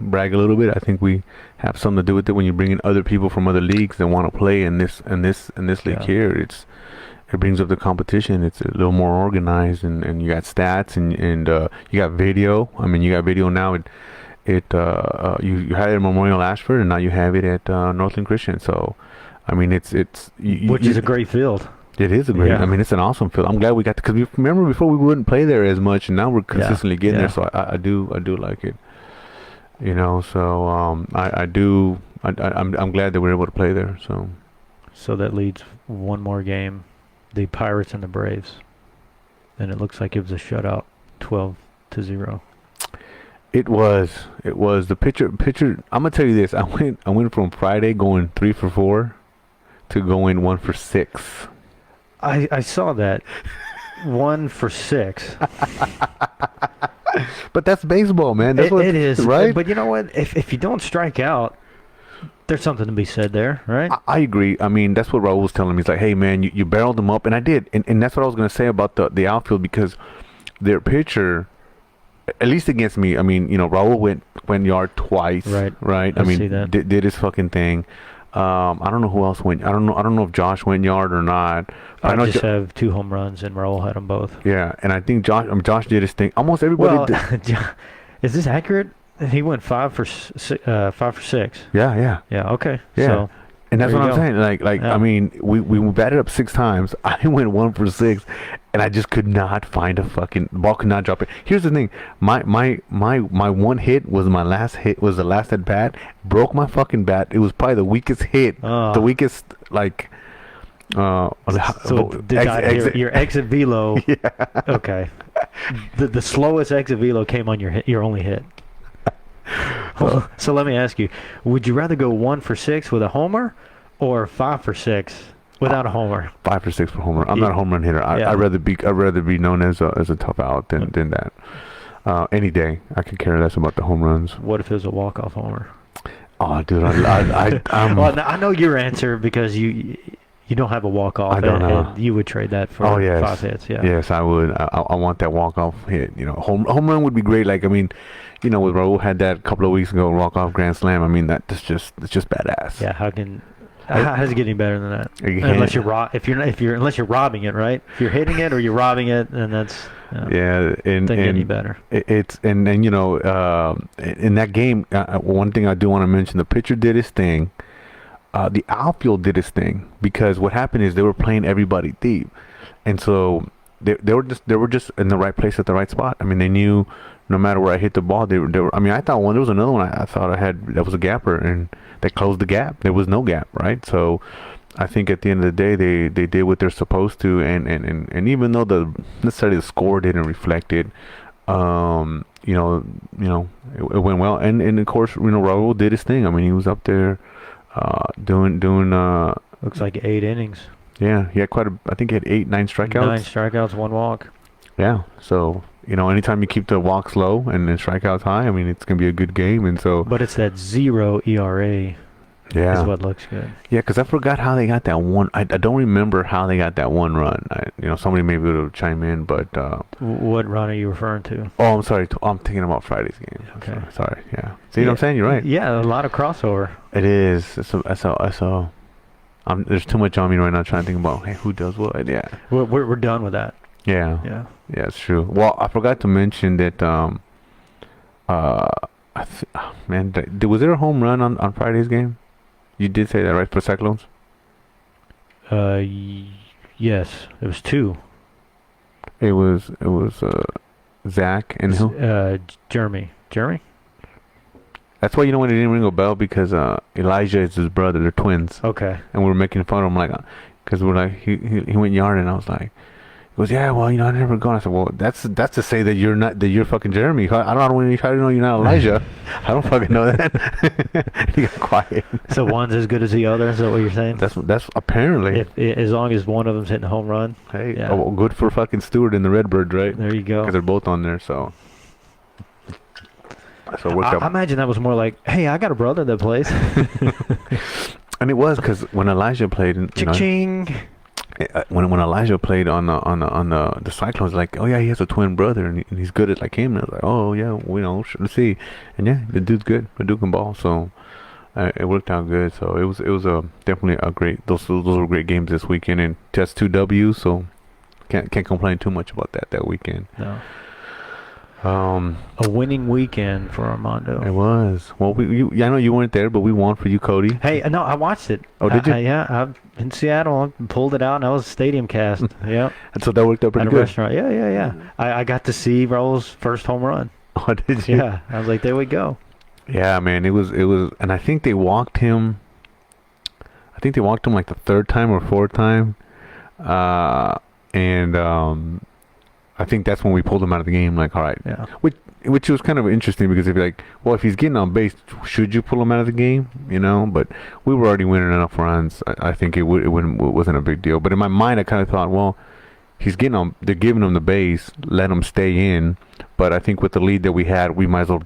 Speaker 2: brag a little bit. I think we have something to do with it when you bring in other people from other leagues that want to play in this league
Speaker 1: Yeah.
Speaker 2: here. It brings up the competition. It's a little more organized, and you got stats and you got video. I mean, you got video now. You had it at Memorial Ashford, and now you have it at Northland Christian. So, I mean, it's
Speaker 1: Which is a great field.
Speaker 2: It is a great.
Speaker 1: Yeah.
Speaker 2: I mean, it's an awesome field. I'm glad we got because we remember before we wouldn't play there as much, and now we're consistently getting
Speaker 1: Yeah.
Speaker 2: there. So I do like it. So I'm glad that we're able to play there.
Speaker 1: So that leads one more game, the Pirates and the Braves. And it looks like it was a shutout, 12-0.
Speaker 2: It was the pitcher. I'm gonna tell you this. I went from Friday going 3 for 4 to going 1 for 6.
Speaker 1: I saw that. 1 for 6.
Speaker 2: But that's baseball, man. That's
Speaker 1: It is,
Speaker 2: right.
Speaker 1: But you know what? If you don't strike out, there's something to be said there, right?
Speaker 2: I agree. I mean, that's what Raul was telling me. He's like, hey, man, you barreled them up. And I did. And that's what I was going to say about the outfield, because their pitcher, at least against me, I mean, Raul went yard twice. Right. I mean,
Speaker 1: see that.
Speaker 2: Did his fucking thing. I don't know who else went. I don't know if Josh went yard or not.
Speaker 1: I
Speaker 2: know
Speaker 1: just have 2 home runs, and Raul had them both.
Speaker 2: Yeah, and I think Josh did his thing. Almost everybody did.
Speaker 1: Is this accurate? He went 5 for 6.
Speaker 2: Yeah.
Speaker 1: Yeah. Okay.
Speaker 2: Yeah.
Speaker 1: So,
Speaker 2: and that's
Speaker 1: there
Speaker 2: what
Speaker 1: you
Speaker 2: I'm
Speaker 1: go.
Speaker 2: saying. Like
Speaker 1: Yeah.
Speaker 2: I mean, we batted up 6 times. I went 1 for 6, and I just could not find a fucking ball. Could not drop it. Here's the thing. My one hit was my last hit. Was the last at bat. Broke my fucking bat. It was probably the weakest hit. The weakest like.
Speaker 1: So your exit velo.
Speaker 2: Yeah.
Speaker 1: Okay. The slowest exit velo came on your only hit. So let me ask you: would you rather go 1 for 6 with a homer, or 5 for 6 without a homer?
Speaker 2: 5 for 6 for homer. I'm not a home run hitter. I'd rather be known as a tough out than that. Any day, I could care less about the home runs.
Speaker 1: What if it was a walk-off homer?
Speaker 2: Oh, dude, I'm.
Speaker 1: Well, I know your answer, because you don't have a walk-off.
Speaker 2: I don't know.
Speaker 1: And you would trade that for 5 hits. Yeah.
Speaker 2: Yes, I would. I want that walk-off hit. Home run would be great. Like, I mean, with Raul had that a couple of weeks ago, walk-off grand slam. I mean, it's just badass.
Speaker 1: Yeah. How does it get any better than that? Unless unless you're robbing it, right? If you're hitting it or you're robbing it, then that's
Speaker 2: and
Speaker 1: get any better.
Speaker 2: It's in that game, one thing I do want to mention: the pitcher did his thing. The outfield did his thing, because what happened is they were playing everybody deep, and so they were just in the right place at the right spot. I mean, they knew no matter where I hit the ball, they were. I mean, I thought there was another one I thought I had that was a gapper, and they closed the gap. There was no gap, right? So I think at the end of the day, they did what they're supposed to, and even though necessarily the score didn't reflect it, it went well, and of course, Raul did his thing. I mean, he was up there. Doing
Speaker 1: Looks like 8 innings.
Speaker 2: Yeah, he had I think he had 9 strikeouts.
Speaker 1: 9 strikeouts, 1 walk.
Speaker 2: Yeah, so anytime you keep the walks low and then strikeouts high, I mean, it's gonna be a good game. And so,
Speaker 1: but it's that 0 ERA.
Speaker 2: Yeah,
Speaker 1: is what looks good.
Speaker 2: Yeah, because I forgot how they got that one. I don't remember how they got that one run. Somebody may be able to chime in, but
Speaker 1: what run are you referring to?
Speaker 2: Oh, I'm sorry. I'm thinking about Friday's game.
Speaker 1: Okay,
Speaker 2: sorry. Yeah. See what I'm saying? You're right.
Speaker 1: Yeah, a lot of crossover.
Speaker 2: It is. So there's too much on me right now trying to think about who does what. Yeah.
Speaker 1: We're done with that.
Speaker 2: Yeah.
Speaker 1: Yeah.
Speaker 2: Yeah, it's true. Well, I forgot to mention that. Was there a home run on Friday's game? You did say that, right, for Cyclones?
Speaker 1: Yes, it was 2.
Speaker 2: It was Zach and who?
Speaker 1: Jeremy.
Speaker 2: That's why when it didn't ring a bell, because Elijah is his brother. They're twins.
Speaker 1: Okay.
Speaker 2: And we were making fun of him, like, because we're like, he went yard, and I was like, he goes, yeah, well, I never gone. I said, well, that's to say that you're fucking Jeremy. I don't know how to know you're not Elijah. I don't fucking know that. He got quiet.
Speaker 1: So one's as good as the other. Is that what you're saying?
Speaker 2: That's apparently.
Speaker 1: As long as one of them's hitting a home run.
Speaker 2: Hey, yeah. Oh, good for fucking Stewart and the Redbirds, right?
Speaker 1: There you go.
Speaker 2: Because they're both on there, so. So it worked out.
Speaker 1: I imagine that was more like, hey, I got a brother that plays.
Speaker 2: And it was, because when Elijah played,
Speaker 1: Ching.
Speaker 2: When Elijah played on the Cyclones, like, oh yeah, he has a twin brother, and he's good at like him. And I was like, oh yeah, let's see. And yeah, the dude's good. The dude can ball, so it worked out good. So it was definitely a great. Those were great games this weekend, and just 2 W's. So can't complain too much about that weekend.
Speaker 1: No. A winning weekend for Armando.
Speaker 2: It was. Well, I know you weren't there, but we won for you, Cody.
Speaker 1: Hey, no, I watched it.
Speaker 2: Oh, did you?
Speaker 1: Yeah, I'm in Seattle. I pulled it out, and I was stadium cast. Yeah.
Speaker 2: And so that worked out pretty
Speaker 1: at a
Speaker 2: good.
Speaker 1: Restaurant. Yeah. I got to see Raul's first home run.
Speaker 2: Oh, did you?
Speaker 1: Yeah. I was like, there we go.
Speaker 2: Yeah, man. It was, and I think they walked him. Like the 3rd time or 4th time, and I think that's when we pulled him out of the game. Like, all right.
Speaker 1: Yeah.
Speaker 2: Which which was kind of interesting because if you're like, well, if he's getting on base, should you pull him out of the game? You know, but we were already winning enough runs. I think it wasn't a big deal. But in my mind, I kind of thought, well, he's getting on. They're giving him the base, let him stay in. But I think with the lead that we had, we might as well,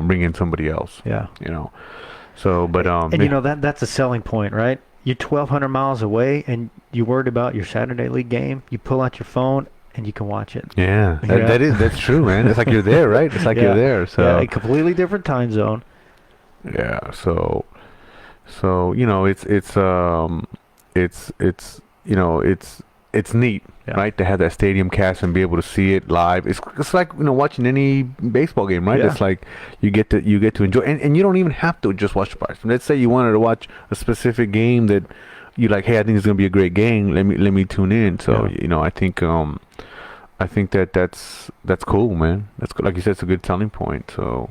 Speaker 2: bring in somebody else.
Speaker 1: Yeah.
Speaker 2: So, but
Speaker 1: and that's a selling point, right? You're 1,200 miles away, and you're worried about your Saturday league game. You pull out your phone, and you can watch it.
Speaker 2: Yeah, that's true, man. It's like you're there, right? It's like you're there. So
Speaker 1: yeah, a completely different time zone.
Speaker 2: Yeah. So it's neat, right, to have that stadium cast and be able to see it live. It's like watching any baseball game, right?
Speaker 1: Yeah.
Speaker 2: It's like you get to enjoy, and you don't even have to just watch the parts. Let's say you wanted to watch a specific game that you like. Hey, I think it's gonna be a great game. Let me tune in. So I think that's cool, man. That's like you said, it's a good selling point. So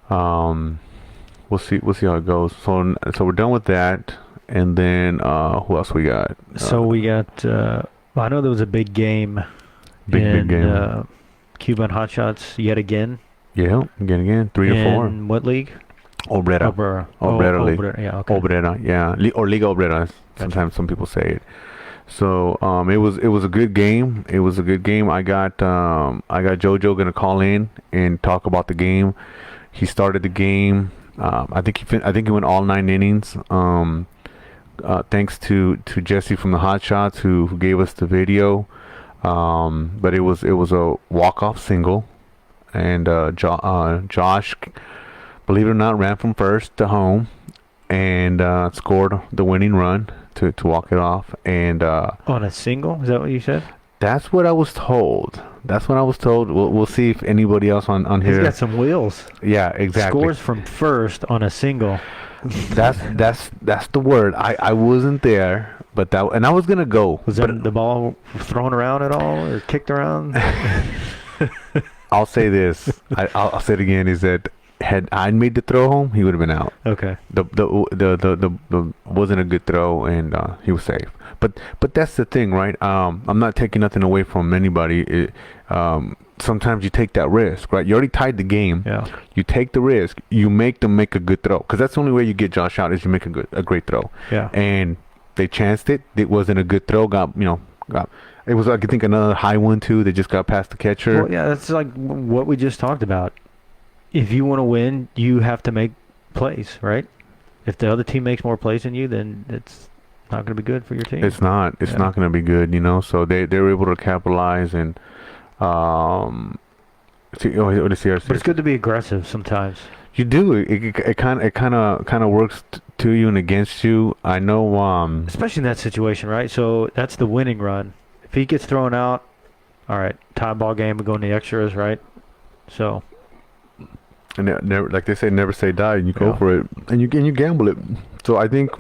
Speaker 2: we'll see how it goes. So we're done with that. And then who else we got?
Speaker 1: So we got. I know there was a big game.
Speaker 2: Big game.
Speaker 1: Cuban Hot Shots yet again.
Speaker 2: Yeah, again, 3-4.
Speaker 1: In what league?
Speaker 2: Obrera. Obrera League.
Speaker 1: Obrera, yeah, okay.
Speaker 2: Obrera, yeah, or Liga Obrera. Sometimes some people say it. So it was a good game. It was a good game. I got Jojo gonna call in and talk about the game. He started the game. I think he went all 9 innings. Thanks to Jesse from the Hot Shots who gave us the video. But it was a walk-off single, and Josh, believe it or not, ran from first to home and scored the winning run to walk it off. And
Speaker 1: on a single, is that what you said?
Speaker 2: That's what I was told. We'll see if anybody else on here.
Speaker 1: He's got some wheels.
Speaker 2: Yeah, exactly.
Speaker 1: Scores from first on a single.
Speaker 2: That's the word. I wasn't there, but I was gonna go.
Speaker 1: Was the ball thrown around at all or kicked around?
Speaker 2: I'll say this. I'll say it again. Is that had I made the throw home, he would have been out.
Speaker 1: Okay.
Speaker 2: The wasn't a good throw, and he was safe. But that's the thing, right? I'm not taking nothing away from anybody. Sometimes you take that risk, right? You already tied the game.
Speaker 1: Yeah.
Speaker 2: You take the risk. You make them make a good throw, because that's the only way you get Josh out is you make a great throw.
Speaker 1: Yeah.
Speaker 2: And they chanced it. It wasn't a good throw. It was, I think, another high one too. They just got past the catcher.
Speaker 1: Well, yeah, that's like what we just talked about. If you want to win, you have to make plays, right? If the other team makes more plays than you, then it's not going to be good for your team.
Speaker 2: It's not. It's not going to be good, So they were able to capitalize and but
Speaker 1: it's good to be aggressive sometimes.
Speaker 2: You do. It kind of works to you and against you. I know.
Speaker 1: Especially in that situation, right? So that's the winning run. If he gets thrown out, all right, tie ball game, we go in the extras, right? So.
Speaker 2: And never, like they say, never say die, and you go for it, and you gamble it. So I think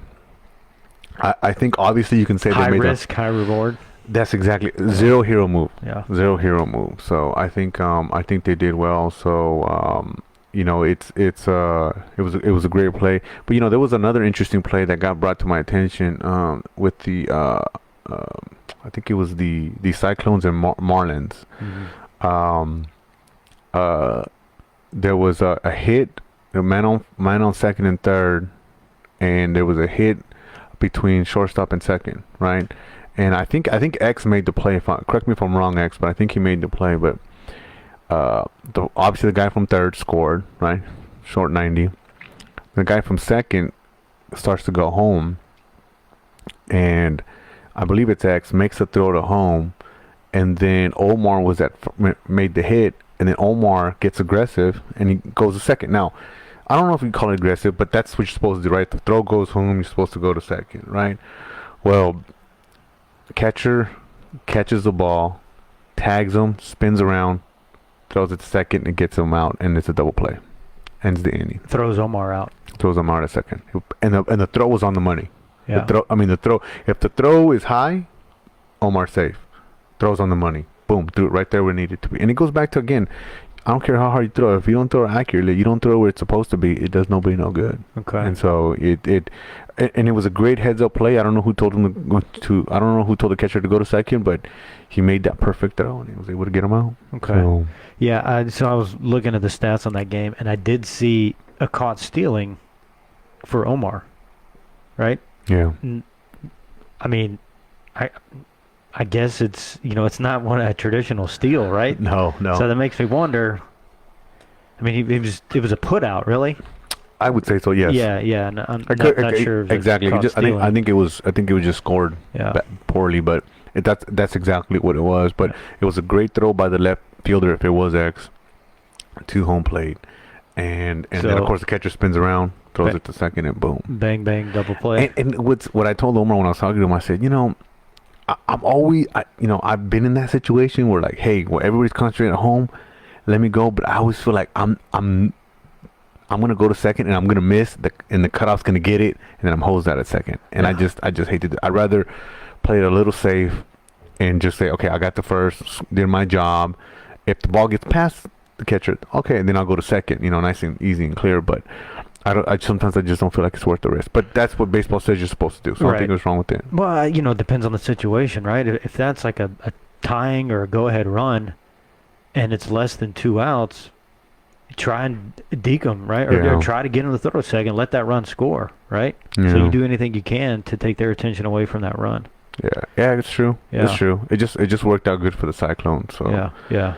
Speaker 2: obviously you can say
Speaker 1: high
Speaker 2: they made
Speaker 1: risk, high reward.
Speaker 2: That's exactly zero hero move.
Speaker 1: Yeah,
Speaker 2: zero hero move. So I think they did well. So it was a great play. But there was another interesting play that got brought to my attention with the I think it was the Cyclones and Marlins.
Speaker 1: Mm-hmm.
Speaker 2: There was a hit, a man on second and third, and there was a hit between shortstop and second, right? And I think X made the play. Correct me if I'm wrong, X, but I think he made the play. But obviously the guy from third scored, right? Short 90. The guy from second starts to go home, and I believe it's X makes a throw to home, and then Omar made the hit. And then Omar gets aggressive, and he goes to second. Now, I don't know if you call it aggressive, but that's what you're supposed to do, right? The throw goes home, you're supposed to go to second, right? Well, catcher catches the ball, tags him, spins around, throws it to second, and gets him out, and it's a double play. Ends the inning.
Speaker 1: Throws Omar out.
Speaker 2: Throws Omar at second. And the throw was on the money.
Speaker 1: Yeah.
Speaker 2: The throw. If the throw is high, Omar's safe. Throws on the money. Boom, threw it right there where it needed to be. And it goes back to, again, I don't care how hard you throw it. If you don't throw it accurately, you don't throw it where it's supposed to be, it does nobody no good.
Speaker 1: Okay.
Speaker 2: And so and it was a great heads up play. I don't know who told him to. I don't know who told the catcher to go to second, but he made that perfect throw and he was able to get him out.
Speaker 1: Okay.
Speaker 2: So,
Speaker 1: Yeah. So I was looking at the stats on that game, and I did see a caught stealing for Omar. Right.
Speaker 2: yeah.
Speaker 1: I mean, I guess it's it's not a traditional steal, right?
Speaker 2: No.
Speaker 1: So that makes me wonder. I mean, it was a put out, really.
Speaker 2: I would say so. Yes.
Speaker 1: Yeah. No, I'm not sure. If
Speaker 2: Exactly. I think it was just scored poorly, but that's exactly what it was. But it was a great throw by the left fielder if it was X to home plate, and then of course the catcher spins around, throws it to second, and boom,
Speaker 1: bang bang, double play.
Speaker 2: And what I told Omar when I was talking to him, I said, I'm always, I've been in that situation where like, hey, well, everybody's concentrating at home, let me go, but I always feel like I'm gonna go to second and I'm gonna miss and the cutoff's gonna get it, and then I'm hosed out at second, and I just hate to do. I'd rather play it a little safe and just say, okay, I got the first, did my job. If the ball gets past the catcher, okay, and then I'll go to second, nice and easy and clear. But sometimes I just don't feel like it's worth the risk. But that's what baseball says you're supposed to do. So I don't think there's wrong with it.
Speaker 1: Well, it depends on the situation, right? If that's like a tying or a go-ahead run, and it's less than 2 outs, try and deke them, right? Or try to get them to throw a second, let that run score, right?
Speaker 2: Yeah.
Speaker 1: So you do anything you can to take their attention away from that run.
Speaker 2: Yeah, it's true.
Speaker 1: Yeah.
Speaker 2: It's true. It just worked out good for the Cyclones. So
Speaker 1: yeah.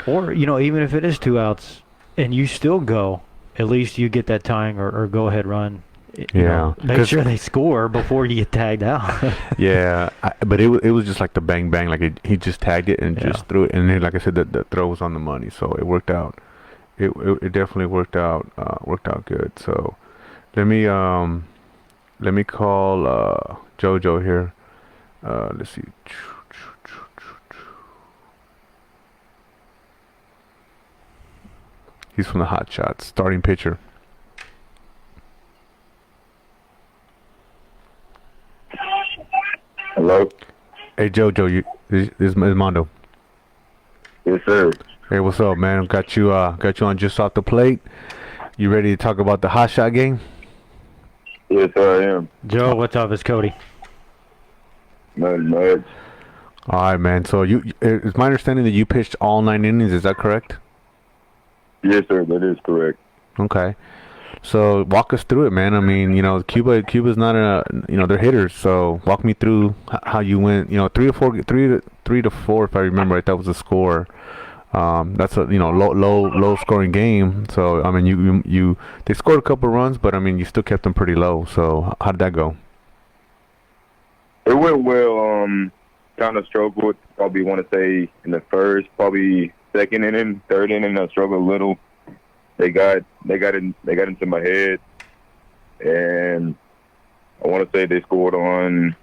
Speaker 1: Or even if it is 2 outs and you still go, at least you get that tying or go ahead run. Make sure they score before you get tagged out.
Speaker 2: Yeah, but it was just like the bang bang, like he just tagged it and just threw it, and then like I said, the throw was on the money, so it worked out. It definitely worked out good. So let me call JoJo here. Let's see. He's from the Hot Shots, starting pitcher.
Speaker 3: Hello?
Speaker 2: Hey JoJo, this is Mondo.
Speaker 3: Yes, sir.
Speaker 2: Hey, what's up, man? Got you on just off the plate. You ready to talk about the Hot Shot game?
Speaker 3: Yes, sir, I am.
Speaker 1: Joe, what's up? It's Cody.
Speaker 3: Nothing much.
Speaker 2: All right, man. So it's my understanding that you pitched all 9 innings. Is that correct?
Speaker 3: Yes, sir, that is correct.
Speaker 2: Okay. So walk us through it, man. I mean, Cuba's not they're hitters. So walk me through how you went. 3 to 4, if I remember right. That was the score. That's a low scoring game. So I mean, they scored a couple runs, but I mean, you still kept them pretty low. So how did that go?
Speaker 3: It went well. Kind of struggled. Probably want to say in the first, probably second inning, third inning, I struggled a little. They got into my head, and I want to say they scored on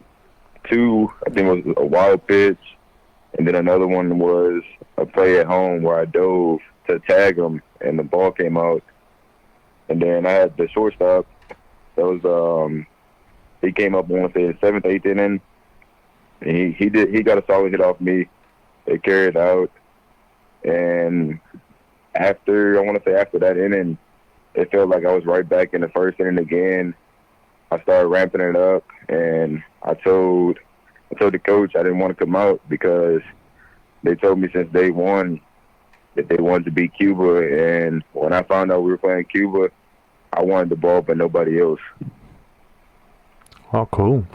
Speaker 3: 2. I think it was a wild pitch, and then another one was a play at home where I dove to tag them, and the ball came out. And then I had the shortstop. That was he came up, I want to say, the 7th, 8th inning, and he got a solid hit off me. They carried out, and after that inning, it felt like I was right back in the first inning again. I started ramping it up, and I told the coach I didn't want to come out because they told me since day one that they wanted to beat Cuba, and when I found out we were playing Cuba, I wanted the ball, but nobody else.
Speaker 2: Oh, cool.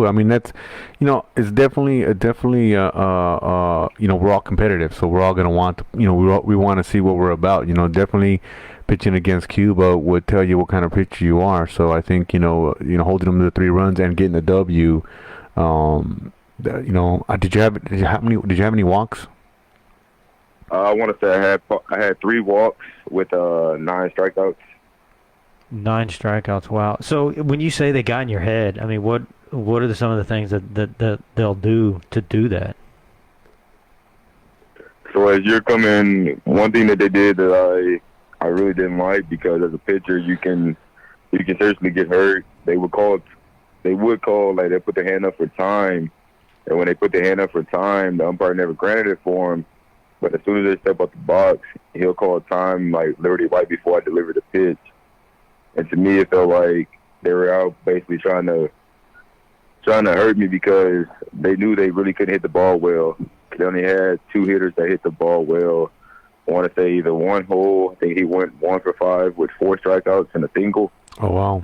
Speaker 2: I mean, that's, it's definitely, we're all competitive, so we're all gonna want, we want to see what we're about. Definitely pitching against Cuba would tell you what kind of pitcher you are. So I think, holding them to the 3 runs and getting the W. Did you have any walks?
Speaker 3: I want to say I had 3 walks with 9 strikeouts.
Speaker 1: 9 strikeouts. Wow. So when you say they got in your head, I mean, what are some of the things that they'll do to do that?
Speaker 3: So as you're coming, one thing that they did that I really didn't like, because as a pitcher you can seriously get hurt. They would call like they put their hand up for time, and when they put their hand up for time, the umpire never granted it for them. But as soon as they step out the box, he'll call time like literally right before I deliver the pitch. And to me, it felt like they were out basically trying to hurt me because they knew they really couldn't hit the ball well. They only had 2 hitters that hit the ball well. I want to say either one hole. I think he went 1 for 5 with 4 strikeouts and a single.
Speaker 2: Oh wow.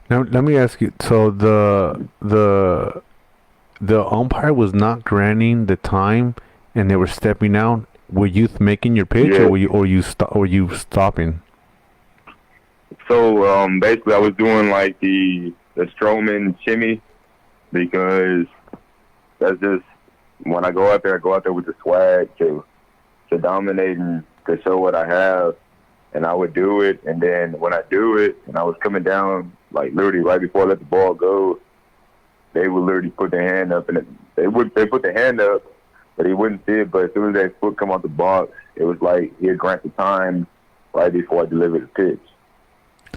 Speaker 2: Now let me ask you. So the umpire was not granting the time, and they were stepping out. Were you making your pitch,
Speaker 3: Yeah.
Speaker 2: or you stopping?
Speaker 3: So basically, I was doing like the Stroman shimmy because that's just when I go out there with the swag to dominate and to show what I have. And I would do it, and then when I do it, and I was coming down like literally right before I let the ball go, they would literally put their hand up, and they put their hand up, but he wouldn't see it. But as soon as their foot come out the box, it was like he'd grant the time right before I delivered the pitch.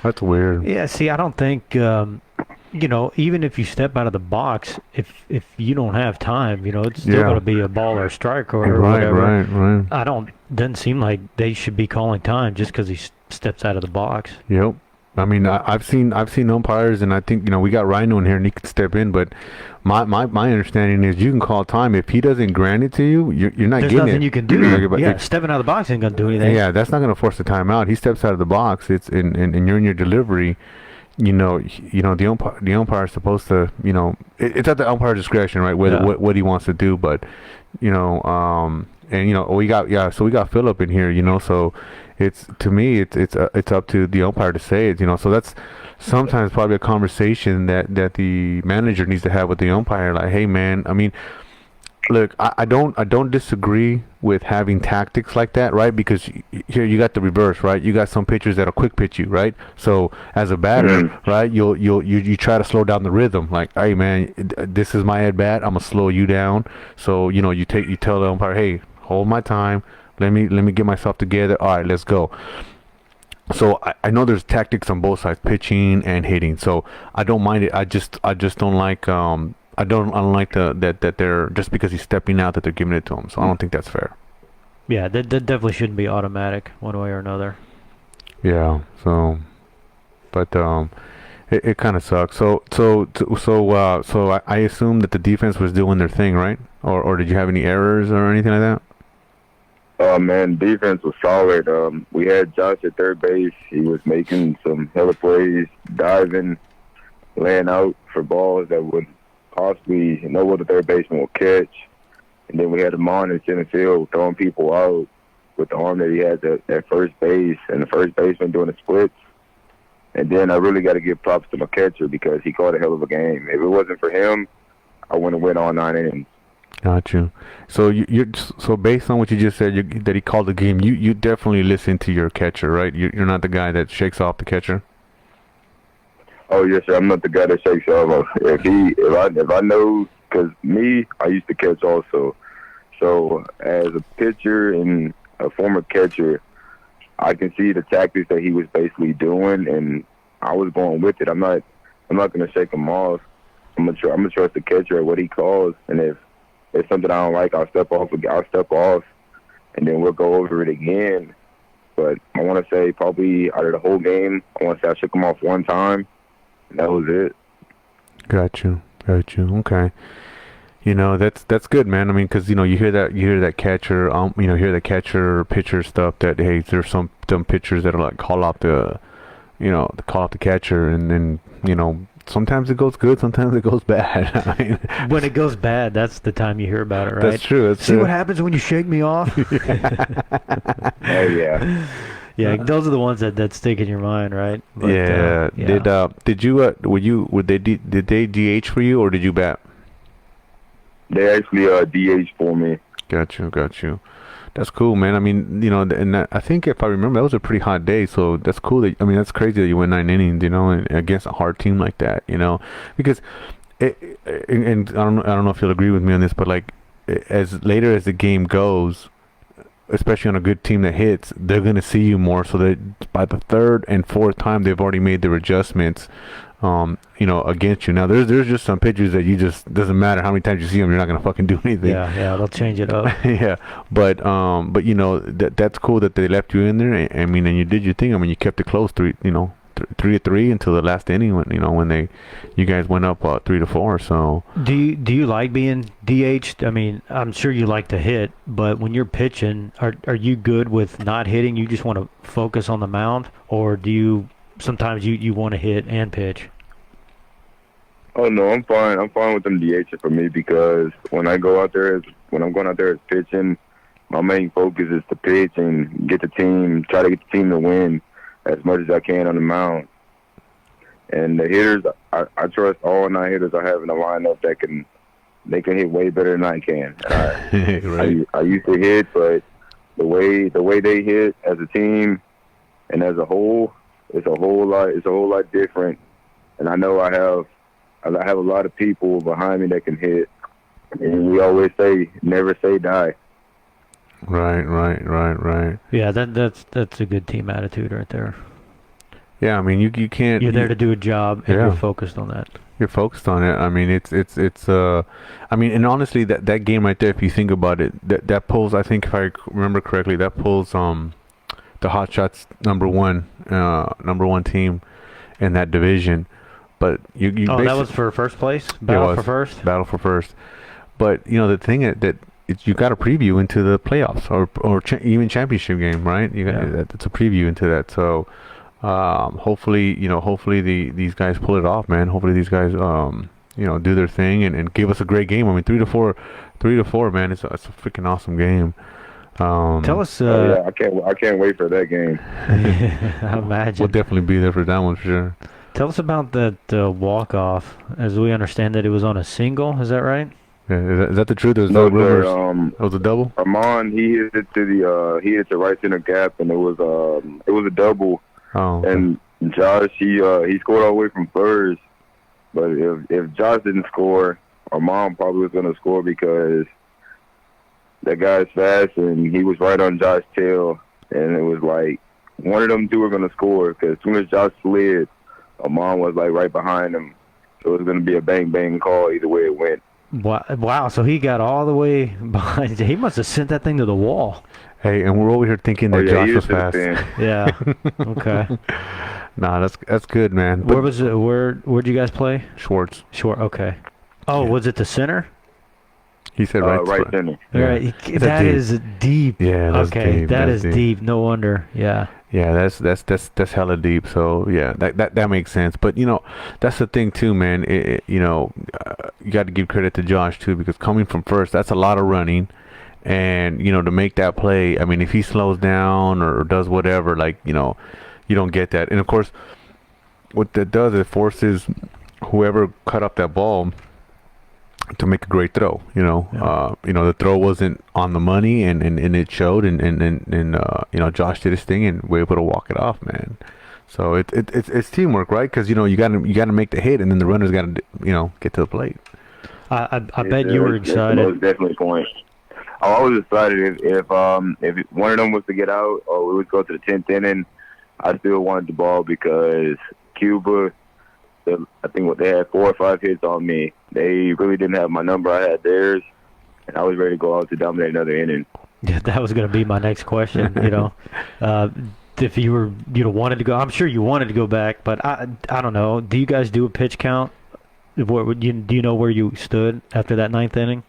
Speaker 2: That's weird.
Speaker 1: Yeah, see, I don't think, even if you step out of the box, if you don't have time, it's still
Speaker 2: Yeah.
Speaker 1: going to be a ball or a strike or
Speaker 2: Right,
Speaker 1: whatever.
Speaker 2: right.
Speaker 1: Doesn't seem like they should be calling time just because he steps out of the box.
Speaker 2: Yep. I mean, I've seen umpires, and I think we got Rhino in here, and he can step in. But my understanding is you can call time if he doesn't grant it to you. You're not
Speaker 1: There's
Speaker 2: getting
Speaker 1: nothing
Speaker 2: it.
Speaker 1: you can do. Yeah, stepping out of the box ain't going to do anything.
Speaker 2: Yeah, that's not going to force the timeout. He steps out of the box. It's and you're in your delivery. The umpire is supposed to. It's at the umpire's discretion, right? Whether what he wants to do, but we got Philip in here. So it's to me it's up to the umpire to say it. So that's sometimes probably a conversation that the manager needs to have with the umpire. Like, hey man, I mean, look, I don't disagree with having tactics like that, right? Because here you got the reverse, right? You got some pitchers that'll quick pitch you, right? So as a batter, right, you try to slow down the rhythm. Like, hey man, this is my at bat. I'm gonna slow you down. So you tell the umpire, hey, hold my time. Let me get myself together. All right, let's go. So I know there's tactics on both sides, pitching and hitting. So I don't mind it. I just don't like I don't like that they're just because he's stepping out that they're giving it to him. So I don't think that's fair.
Speaker 1: Yeah, that definitely shouldn't be automatic one way or another.
Speaker 2: Yeah. So, but it kind of sucks. So I assume that the defense was doing their thing, right? Or did you have any errors or anything like that?
Speaker 3: Man, defense was solid. We had Josh at third base. He was making some hella plays, diving, laying out for balls that would possibly no other third baseman will catch. And then we had him on in center field throwing people out with the arm that he has at first base, and the first baseman doing the splits. And then I really got to give props to my catcher because he called a hell of a game. If it wasn't for him, I wouldn't have went all 9 innings.
Speaker 2: Got you. So so based on what you just said, that he called the game, you definitely listen to your catcher, right? You're not the guy that shakes off the catcher.
Speaker 3: Oh yes, sir. I'm not the guy that shakes off. If I know, because I used to catch also. So as a pitcher and a former catcher, I can see the tactics that he was basically doing, and I was going with it. I'm not going to shake him off. I'm gonna trust the catcher at what he calls, and if it's something I don't like, I'll step off, and then we'll go over it again. But I want to say probably out of the whole game, I want to say I shook him off one time, and that was it. Got you.
Speaker 2: Okay. That's good, man. I mean, because you hear that catcher, hear the catcher pitcher stuff that hey, there's some pitchers that are like call out the catcher, and then sometimes it goes good, sometimes it goes bad. I mean,
Speaker 1: when it goes bad, that's the time you hear about it, right?
Speaker 2: That's true.
Speaker 1: See what happens when you shake me off?
Speaker 3: Oh yeah.
Speaker 1: Yeah, those are the ones that stick in your mind, right? But,
Speaker 2: yeah. Did they DH for you or did you bat?
Speaker 3: They actually DH for me.
Speaker 2: Got you. That's cool, man. I mean, and I think if I remember, that was a pretty hot day. So that's cool. That's crazy that you went 9 innings, and against a hard team like that, because, and I don't know if you'll agree with me on this, but like, as later as the game goes, especially on a good team that hits, they're gonna see you more. So that by the third and fourth time, they've already made their adjustments. against you. Now there's just some pitchers that you just doesn't matter how many times you see them, you're not gonna fucking do anything.
Speaker 1: Yeah, they'll change it up.
Speaker 2: Yeah, but that's cool that they left you in there. I mean, and you did your thing. I mean, you kept it close, 3-3 until the last inning when you guys went up 3-4. So
Speaker 1: Do you like being DH'd? I mean, I'm sure you like to hit, but when you're pitching, are you good with not hitting? You just want to focus on the mound, or do you sometimes you want to hit and pitch?
Speaker 3: Oh no, I'm fine. I'm fine with them DHing for me because when I'm going out there as pitching, my main focus is to pitch and try to get the team to win as much as I can on the mound. And the hitters, I trust all 9 hitters I have in the lineup they can hit way better than I can.
Speaker 2: right.
Speaker 3: I used to hit, but the way they hit as a team and as a whole, it's a whole lot different. And I know I have a lot of people behind me that can hit. And we always say, never say die.
Speaker 2: Right.
Speaker 1: Yeah, that's a good team attitude right there.
Speaker 2: Yeah, I mean, you can't.
Speaker 1: You're there to do a job, and
Speaker 2: Yeah.
Speaker 1: you're focused on that.
Speaker 2: You're focused on it. I mean, it's I mean, and honestly, that game right there, if you think about it, that pulls. I think if I remember correctly, that pulls the Hot Shots number one team in that division. But you
Speaker 1: that was for first place. Battle for first.
Speaker 2: Battle for first. But the thing that you got a preview into the playoffs or even championship game, right? It's a preview into that. So hopefully these guys pull it off, man. Hopefully these guys do their thing and give us a great game. I mean, 3-4, man. It's a freaking awesome game.
Speaker 1: Tell us.
Speaker 3: I can't wait for that game.
Speaker 1: I imagine.
Speaker 2: We'll definitely be there for that one for sure.
Speaker 1: Tell us about that walk-off. As we understand that it was on a single. Is that right?
Speaker 2: Yeah, is that the truth? There's
Speaker 3: No,
Speaker 2: no rumors.
Speaker 3: sir,
Speaker 2: It was a double.
Speaker 3: Armand, he hit it to the right center gap, and it was a double.
Speaker 2: Oh.
Speaker 3: And Josh, he scored all the way from first. But if Josh didn't score, Armand probably was going to score because that guy's fast, and he was right on Josh's tail. And it was like one of them two were going to score because as soon as Josh slid, Armand was like right behind him. So it was going to be a bang-bang call either way it went.
Speaker 1: Wow, so he got all the way behind. He must have sent that thing to the wall.
Speaker 2: Hey, and we're over here thinking that Josh was fast.
Speaker 1: Yeah. Okay.
Speaker 2: Nah, that's good, man.
Speaker 1: Where was it? Where'd you guys play?
Speaker 2: Schwartz.
Speaker 1: Okay. Oh, was it the center?
Speaker 2: He said
Speaker 3: Right center.
Speaker 1: Yeah. Right. That is deep.
Speaker 2: Yeah, that's
Speaker 1: okay.
Speaker 2: deep.
Speaker 1: That
Speaker 2: That's
Speaker 1: is deep. No wonder. Yeah.
Speaker 2: Yeah, that's hella deep. So yeah, that makes sense. But that's the thing too, man. You got to give credit to Josh too because coming from first, that's a lot of running, and to make that play. I mean, if he slows down or does whatever, you don't get that. And of course, what that does, it forces whoever cut up that ball to make a great throw. The throw wasn't on the money and it showed and Josh did his thing and we were able to walk it off, man. So it's teamwork, right? Because you got to make the hit and then the runner's got to get to the plate.
Speaker 1: I bet you were excited.
Speaker 3: That was definitely a point. I was excited if one of them was to get out or we would go to the 10th inning. I still wanted the ball because Cuba, I think they had 4 or 5 hits on me. They really didn't have my number. I had theirs, and I was ready to go out to dominate another inning.
Speaker 1: Yeah, that was going to be my next question. If you were wanted to go, I'm sure you wanted to go back, but I don't know. Do you guys do a pitch count? Do you know where you stood after that 9th inning?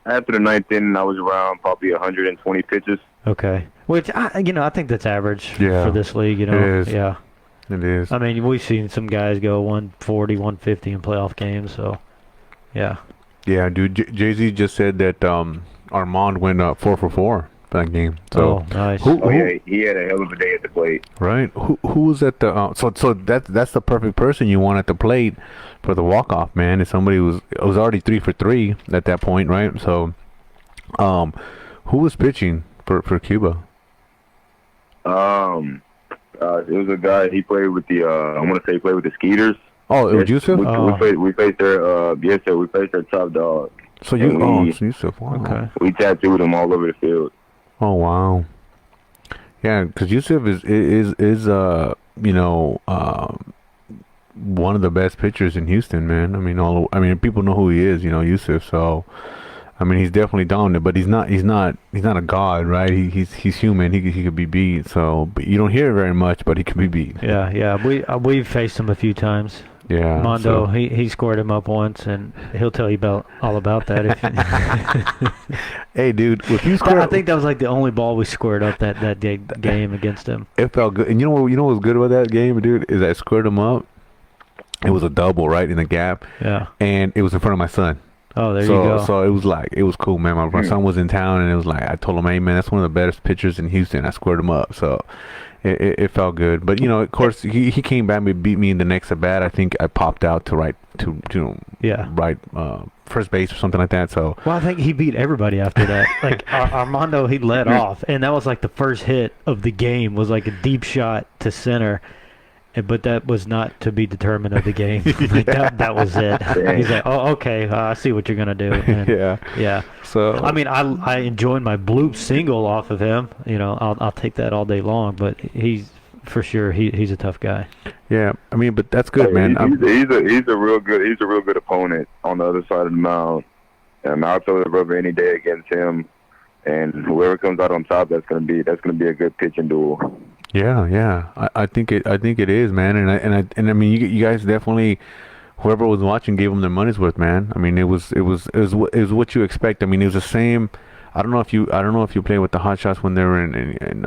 Speaker 3: After the 9th inning, I was around probably 120 pitches.
Speaker 1: Okay, which I think that's average
Speaker 2: Yeah,
Speaker 1: for this league.
Speaker 2: it is.
Speaker 1: Yeah.
Speaker 2: It is.
Speaker 1: I mean, we've seen some guys go 140, 150 in playoff games, so yeah.
Speaker 2: Yeah, dude. Jay-Z just said that Armand went 4 for 4 that game. So
Speaker 1: nice.
Speaker 3: Yeah, he had a hell of a day at the plate.
Speaker 2: Right. Who was at the? So that's the perfect person you want at the plate for the walk-off, man. If somebody was already 3 for 3 at that point, right? So, who was pitching for Cuba?
Speaker 3: It was a guy. He played with the. I want to say he played with the Skeeters.
Speaker 2: Oh, it was Yusuf?
Speaker 3: We faced their. Yes, sir. We faced their top dog.
Speaker 2: So it's Yusuf. Wow.
Speaker 1: Okay.
Speaker 3: We tattooed him all over the field.
Speaker 2: Oh wow. Yeah, because Yusuf is one of the best pitchers in Houston, man. I mean, people know who he is, Yusuf. So, I mean, he's definitely dominant, but he's not a god, right? He's human. He could be beat. So, but you don't hear it very much, but he can be beat.
Speaker 1: Yeah. We've faced him a few times.
Speaker 2: Yeah.
Speaker 1: Mondo,
Speaker 2: So,
Speaker 1: he scored him up once, and he'll tell you all about that.
Speaker 2: hey, dude, if you score,
Speaker 1: I think that was like the only ball we scored up that game against him.
Speaker 2: it felt good. And you know what was good about that game, dude, is I squared him up. It was a double, right, in the gap.
Speaker 1: Yeah.
Speaker 2: And it was in front of my son.
Speaker 1: Oh, there you go.
Speaker 2: So it was cool, man. My son was in town, and it was like, I told him, hey, man, that's one of the best pitchers in Houston. I squared him up. So it felt good. But, of course, he came back and beat me in the next at bat. I think I popped out to right first base or something like that. So,
Speaker 1: well, I think he beat everybody after that. Like Armando, he led off, and that was like the first hit of the game was like a deep shot to center. But that was not to be determined of the game. Like, that was it. He's like, oh, okay, I see what you're gonna do. And, yeah.
Speaker 2: So
Speaker 1: I mean, I enjoyed my bloop single off of him. I'll take that all day long. But he's for sure he's a tough guy.
Speaker 2: Yeah, I mean, but that's good, man.
Speaker 3: He's a real good opponent on the other side of the mound, and I'll throw the rubber any day against him. And whoever comes out on top, that's gonna be a good pitching duel.
Speaker 2: Yeah. I think it is, man. And I mean, you guys definitely, whoever was watching gave them their money's worth, man. I mean, it was what you expect. I mean, it was the same. I don't know if you played with the Hot Shots when they were in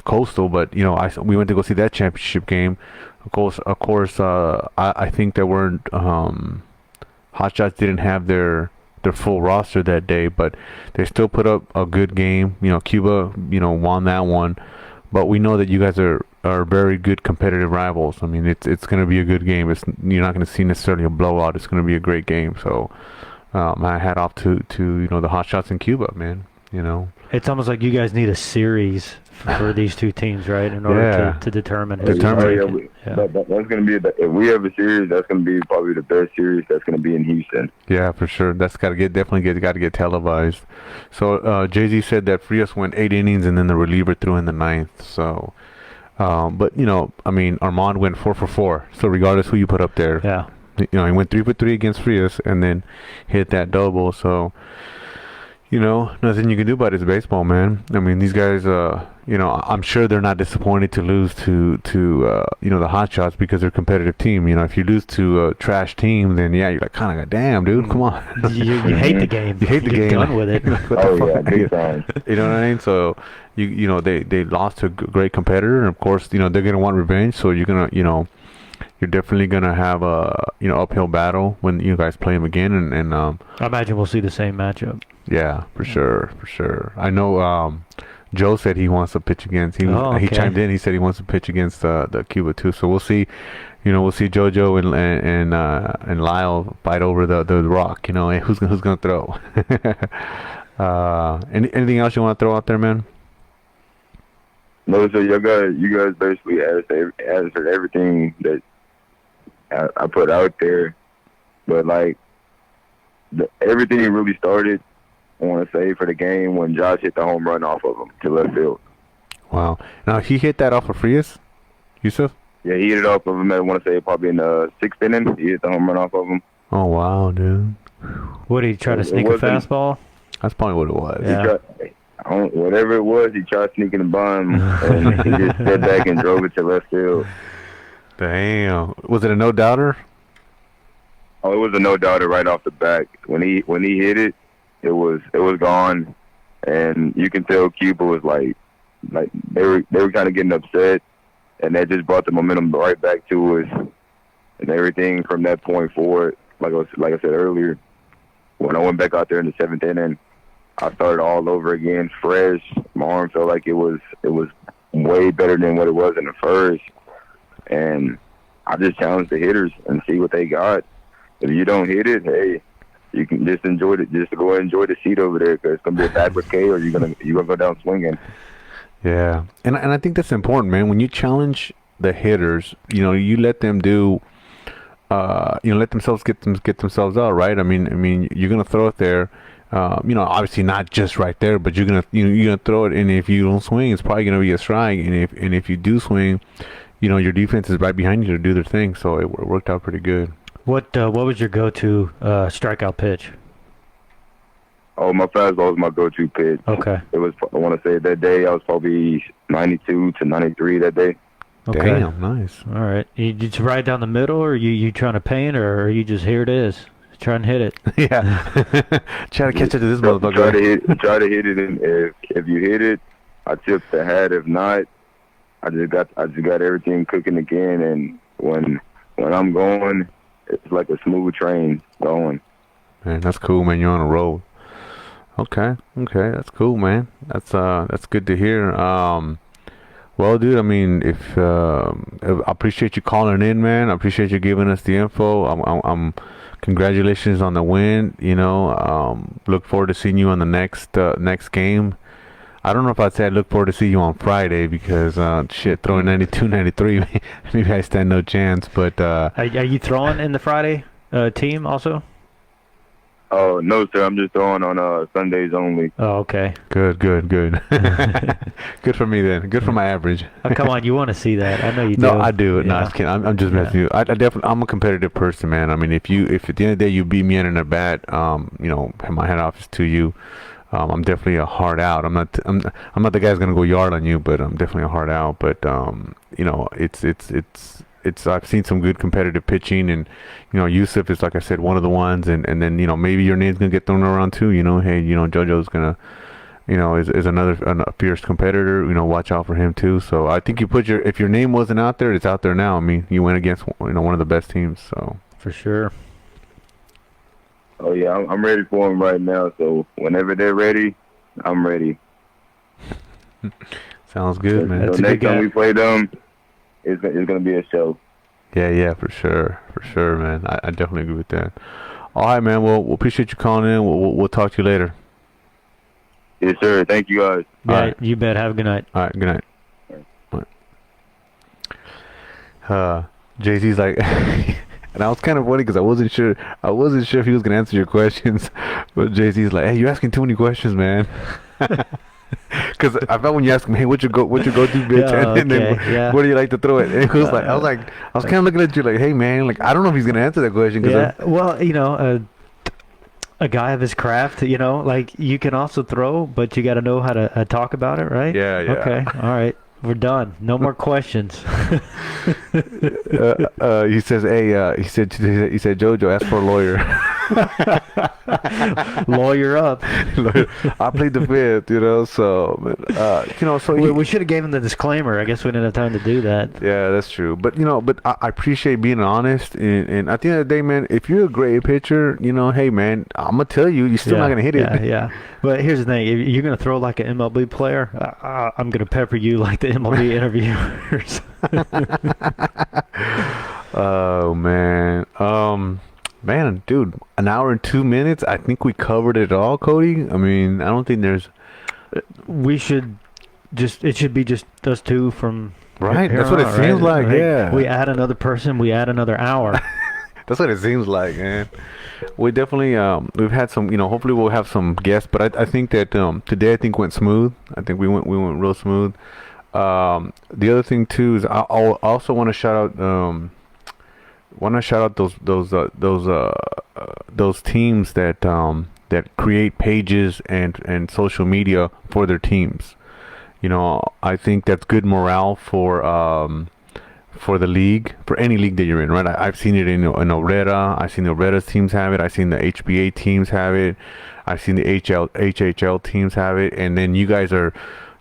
Speaker 2: Coastal, but we went to go see that championship game. Of course, I think there weren't Hot Shots didn't have their full roster that day, but they still put up a good game. Cuba, won that one. But we know that you guys are very good competitive rivals. I mean, it's going to be a good game. You're not going to see necessarily a blowout. It's going to be a great game. So, my hat off to the Hot Shots in Cuba, man.
Speaker 1: It's almost like you guys need a series for these two teams, right? In order to determine.
Speaker 3: That's going to be if we have a series, that's going to be probably the best series that's going to be in Houston.
Speaker 2: Yeah, for sure. That's got to get televised. So Jay-Z said that Frias went 8 innings and then the reliever threw in the 9th. So, but I mean, Armand went 4 for 4. So regardless who you put up there,
Speaker 1: yeah,
Speaker 2: he went 3 for 3 against Frias and then hit that double. So. Nothing you can do about it. It's baseball, man. I mean, these guys, I'm sure they're not disappointed to lose to the Hot Shots because they're a competitive team. If you lose to a trash team, then yeah, you're like, kind of, damn, dude, come on.
Speaker 1: you hate the game.
Speaker 2: You hate the game.
Speaker 1: You're done with it.
Speaker 3: Yeah, big time.
Speaker 2: You know what I mean? So they lost to a great competitor, and of course, they're gonna want revenge. So you're gonna, you're definitely gonna have a uphill battle when you guys play them again, and
Speaker 1: I imagine we'll see the same matchup.
Speaker 2: Yeah, for sure. I know Joe said he wants to pitch against. He chimed in. He said he wants to pitch against the Cuba too. So we'll see. We'll see JoJo and Lyle fight over the rock. Who's gonna throw? Anything else you want to throw out there, man?
Speaker 3: No, so you guys basically answered everything that I put out there, but like everything really started. I want to say for the game when Josh hit the home run off of him to left field.
Speaker 2: Wow! Now he hit that off of Frias, Yusuf?
Speaker 3: Yeah, he hit it off of him. I want to say probably in the 6th inning. He hit the home run off of him.
Speaker 2: Oh wow, dude!
Speaker 1: What did he try to sneak a fastball?
Speaker 2: That's probably what it was.
Speaker 1: Yeah.
Speaker 3: Whatever it was, he tried sneaking a bomb, and he just stepped back and drove it to left field.
Speaker 2: Damn! Was it a no doubter?
Speaker 3: Oh, it was a no doubter right off the back. When he hit it, it was gone, and you can tell Cuba was like they were kind of getting upset, and that just brought the momentum right back to us, and everything from that point forward. Like I said earlier, when I went back out there in the 7th inning, I started all over again, fresh. My arm felt like it was way better than what it was in the first, and I just challenged the hitters and see what they got. If you don't hit it, hey, you can just enjoy it. Just go and enjoy the seat over there because it's gonna be a backward K, or you're gonna go down swinging.
Speaker 2: Yeah, and I think that's important, man. When you challenge the hitters, you let them do, let themselves get themselves out, right? I mean, you're gonna throw it there. Obviously not just right there, but you're gonna throw it, and if you don't swing, it's probably gonna be a strike. And if you do swing, your defense is right behind you to do their thing. So it worked out pretty good.
Speaker 1: What was your go-to strikeout pitch?
Speaker 3: Oh, my fastball was my go-to pitch.
Speaker 1: Okay.
Speaker 3: It was, I want to say that day I was probably 92 to 93 that day.
Speaker 1: Okay.
Speaker 2: Damn, nice.
Speaker 1: All right. You just right down the middle, or you trying to paint, or are you just here it is? Try and hit it.
Speaker 2: Yeah. Try to catch it to this motherfucker.
Speaker 3: Try to hit it, and if you hit it, I tip the hat. If not, I just got everything cooking again. And when I'm going, it's like a smooth train going.
Speaker 2: Man, that's cool, man. You're on a roll. Okay, that's cool, man. That's good to hear. Well, dude, I mean, if I appreciate you calling in, man. I appreciate you giving us the info. I'm congratulations on the win. Look forward to seeing you on the next game. I don't know if I'd say I look forward to see you on Friday because throwing 92, 93, maybe I stand no chance. But
Speaker 1: are you throwing in the Friday team also?
Speaker 3: Oh no, sir. I'm just throwing on Sundays only.
Speaker 1: Oh, okay.
Speaker 2: Good. Good for me then. Good for my average.
Speaker 1: Oh, come on, you want to see that? I know you do.
Speaker 2: No, I do.
Speaker 1: Yeah.
Speaker 2: No, I just kidding. I'm just messing with you. I definitely. I'm a competitive person, man. I mean, if at the end of the day you beat me in a bat, my head off is to you. I'm definitely a hard out. I'm not the guy who's gonna go yard on you, but I'm definitely a hard out. But it's I've seen some good competitive pitching, and Yusuf is, like I said, one of the ones, and then maybe your name's gonna get thrown around too. Hey, JoJo's gonna is another fierce competitor. Watch out for him too. So I think if your name wasn't out there, it's out there now. I mean, you went against one of the best teams. So
Speaker 1: for sure.
Speaker 3: Oh yeah, I'm ready for them right now. So whenever they're ready, I'm ready.
Speaker 2: Sounds good, man.
Speaker 3: So next time we play them, it's gonna be a show.
Speaker 2: Yeah, for sure, man. I definitely agree with that. All right, man. Well, we'll appreciate you calling in. We'll talk to you later.
Speaker 3: Yes, sir. Thank you, guys.
Speaker 1: Yeah,
Speaker 2: right.
Speaker 1: You bet. Have a good night.
Speaker 2: All right, good night. All right. Jay-Z's like, and I was kind of funny because I wasn't sure if he was gonna answer your questions, but Jay-Z's like, hey, you're asking too many questions, man. Because I felt when you asked him, hey, what's your go-to bitch, and then where do you like to throw it? And it was like, I was kind of looking at you like, hey, man, like I don't know if he's gonna answer that question.
Speaker 1: Well, a guy of his craft, like you can also throw, but you got to know how to talk about it, right?
Speaker 2: Yeah.
Speaker 1: Okay, all right, we're done. No more questions.
Speaker 2: He says, hey, he said, JoJo, ask for a lawyer.
Speaker 1: Lawyer up.
Speaker 2: I plead the fifth, so
Speaker 1: we should have gave him the disclaimer. I guess we didn't have time to do that.
Speaker 2: Yeah, that's true. But I appreciate being honest. And at the end of the day, man, if you're a great pitcher, hey, man, I'm gonna tell you, you're still not gonna hit it.
Speaker 1: Yeah. But here's the thing: if you're gonna throw like an MLB player, I'm gonna pepper you like the MLB interviewers.
Speaker 2: Oh man. Man, dude, an hour and 2 minutes. I think we covered it all, Cody. I mean, I don't think there's.
Speaker 1: We should it should be just us two from.
Speaker 2: Right, that's what it seems like.
Speaker 1: Right?
Speaker 2: Yeah.
Speaker 1: We add another person. We add another hour.
Speaker 2: That's what it seems like, man. We definitely we've had some. Hopefully we'll have some guests. But I think that today went smooth. I think we went real smooth. The other thing too is I also want to shout out. Those teams that create pages and social media for their teams. I think that's good morale for the league, for any league that you're in, right? I've seen it in Oreta. I've seen the Oreta's teams have it. I've seen the HBA teams have it. I've seen the HHL teams have it. And then you guys are,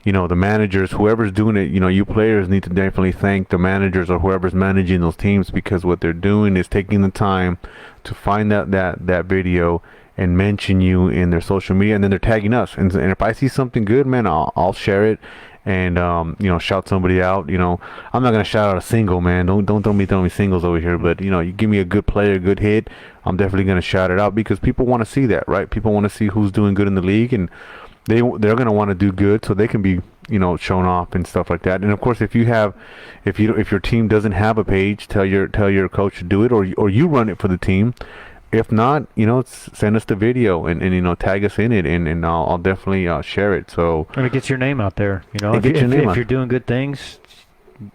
Speaker 2: the managers, whoever's doing it, you players need to definitely thank the managers or whoever's managing those teams, because what they're doing is taking the time to find that video and mention you in their social media, and then they're tagging us. And if I see something good, man, I'll share it and shout somebody out. I'm not gonna shout out a single, man. Don't be throwing me singles over here. But you give me a good play, a good hit, I'm definitely gonna shout it out, because people want to see that, right? People want to see who's doing good in the league, and they're gonna want to do good so they can be shown off and stuff like that. And of course, if your team doesn't have a page, tell your coach to do it, or you run it for the team. If not, send us the video and tag us in it, and I'll definitely share it. So
Speaker 1: and it gets your name out there.
Speaker 2: If you're doing
Speaker 1: good things,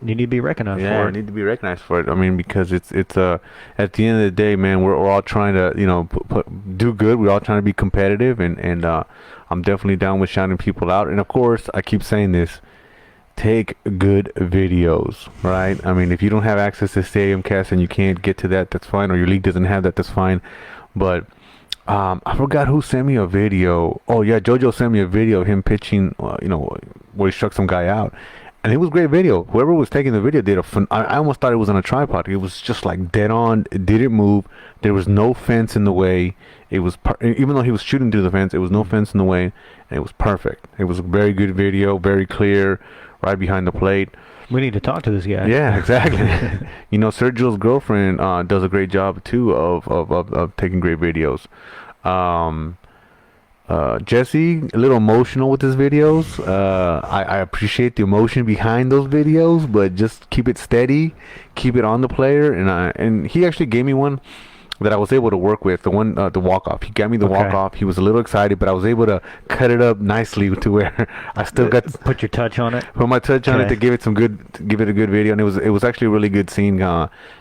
Speaker 1: You need to be recognized
Speaker 2: Yeah,
Speaker 1: for
Speaker 2: I
Speaker 1: it.
Speaker 2: need to be recognized for it. I mean, because it's at the end of the day, man, we're all trying to do good. We're all trying to be competitive, and I'm definitely down with shouting people out. And of course, I keep saying this: take good videos, right? I mean, if you don't have access to Stadium Cast and you can't get to that, that's fine. Or your league doesn't have that, that's fine. But I forgot who sent me a video. Oh yeah, JoJo sent me a video of him pitching. Where he struck some guy out, and it was a great video. Whoever was taking the video did I almost thought it was on a tripod. It was just like dead on. It didn't move. There was no fence in the way. It was even though he was shooting through the fence, it was no fence in the way, and it was perfect. It was a very good video, very clear, right behind the plate.
Speaker 1: We need to talk to this guy.
Speaker 2: Yeah, exactly. Sergio's girlfriend does a great job too of taking great videos. Jesse, a little emotional with his videos. I appreciate the emotion behind those videos, but just keep it steady, keep it on the player. And he actually gave me one that I was able to work with. The one, the walk off. He got me the walk off. He was a little excited, but I was able to cut it up nicely to where I still got
Speaker 1: Put your touch on it.
Speaker 2: put my touch on it to give it a good video. And it was actually a really good scene.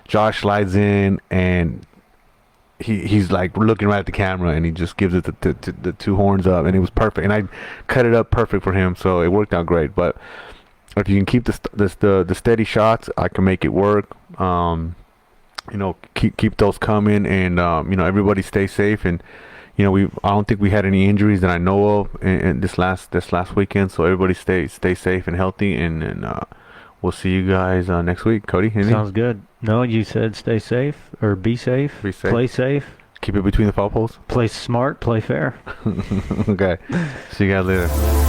Speaker 2: Josh slides in and he's like looking right at the camera, and he just gives it the two horns up, and it was perfect. And I cut it up perfect for him, so it worked out great. But if you can keep the steady shots, I can make it work. Keep those coming, and everybody stay safe. And I don't think we had any injuries that I know of in this last weekend. So everybody stay safe and healthy, and we'll see you guys next week. Cody, anything?
Speaker 1: Sounds good. No, you said stay safe or be safe.
Speaker 2: Be safe.
Speaker 1: Play safe.
Speaker 2: Keep it between the foul poles.
Speaker 1: Play smart. Play fair.
Speaker 2: Okay. See you guys later.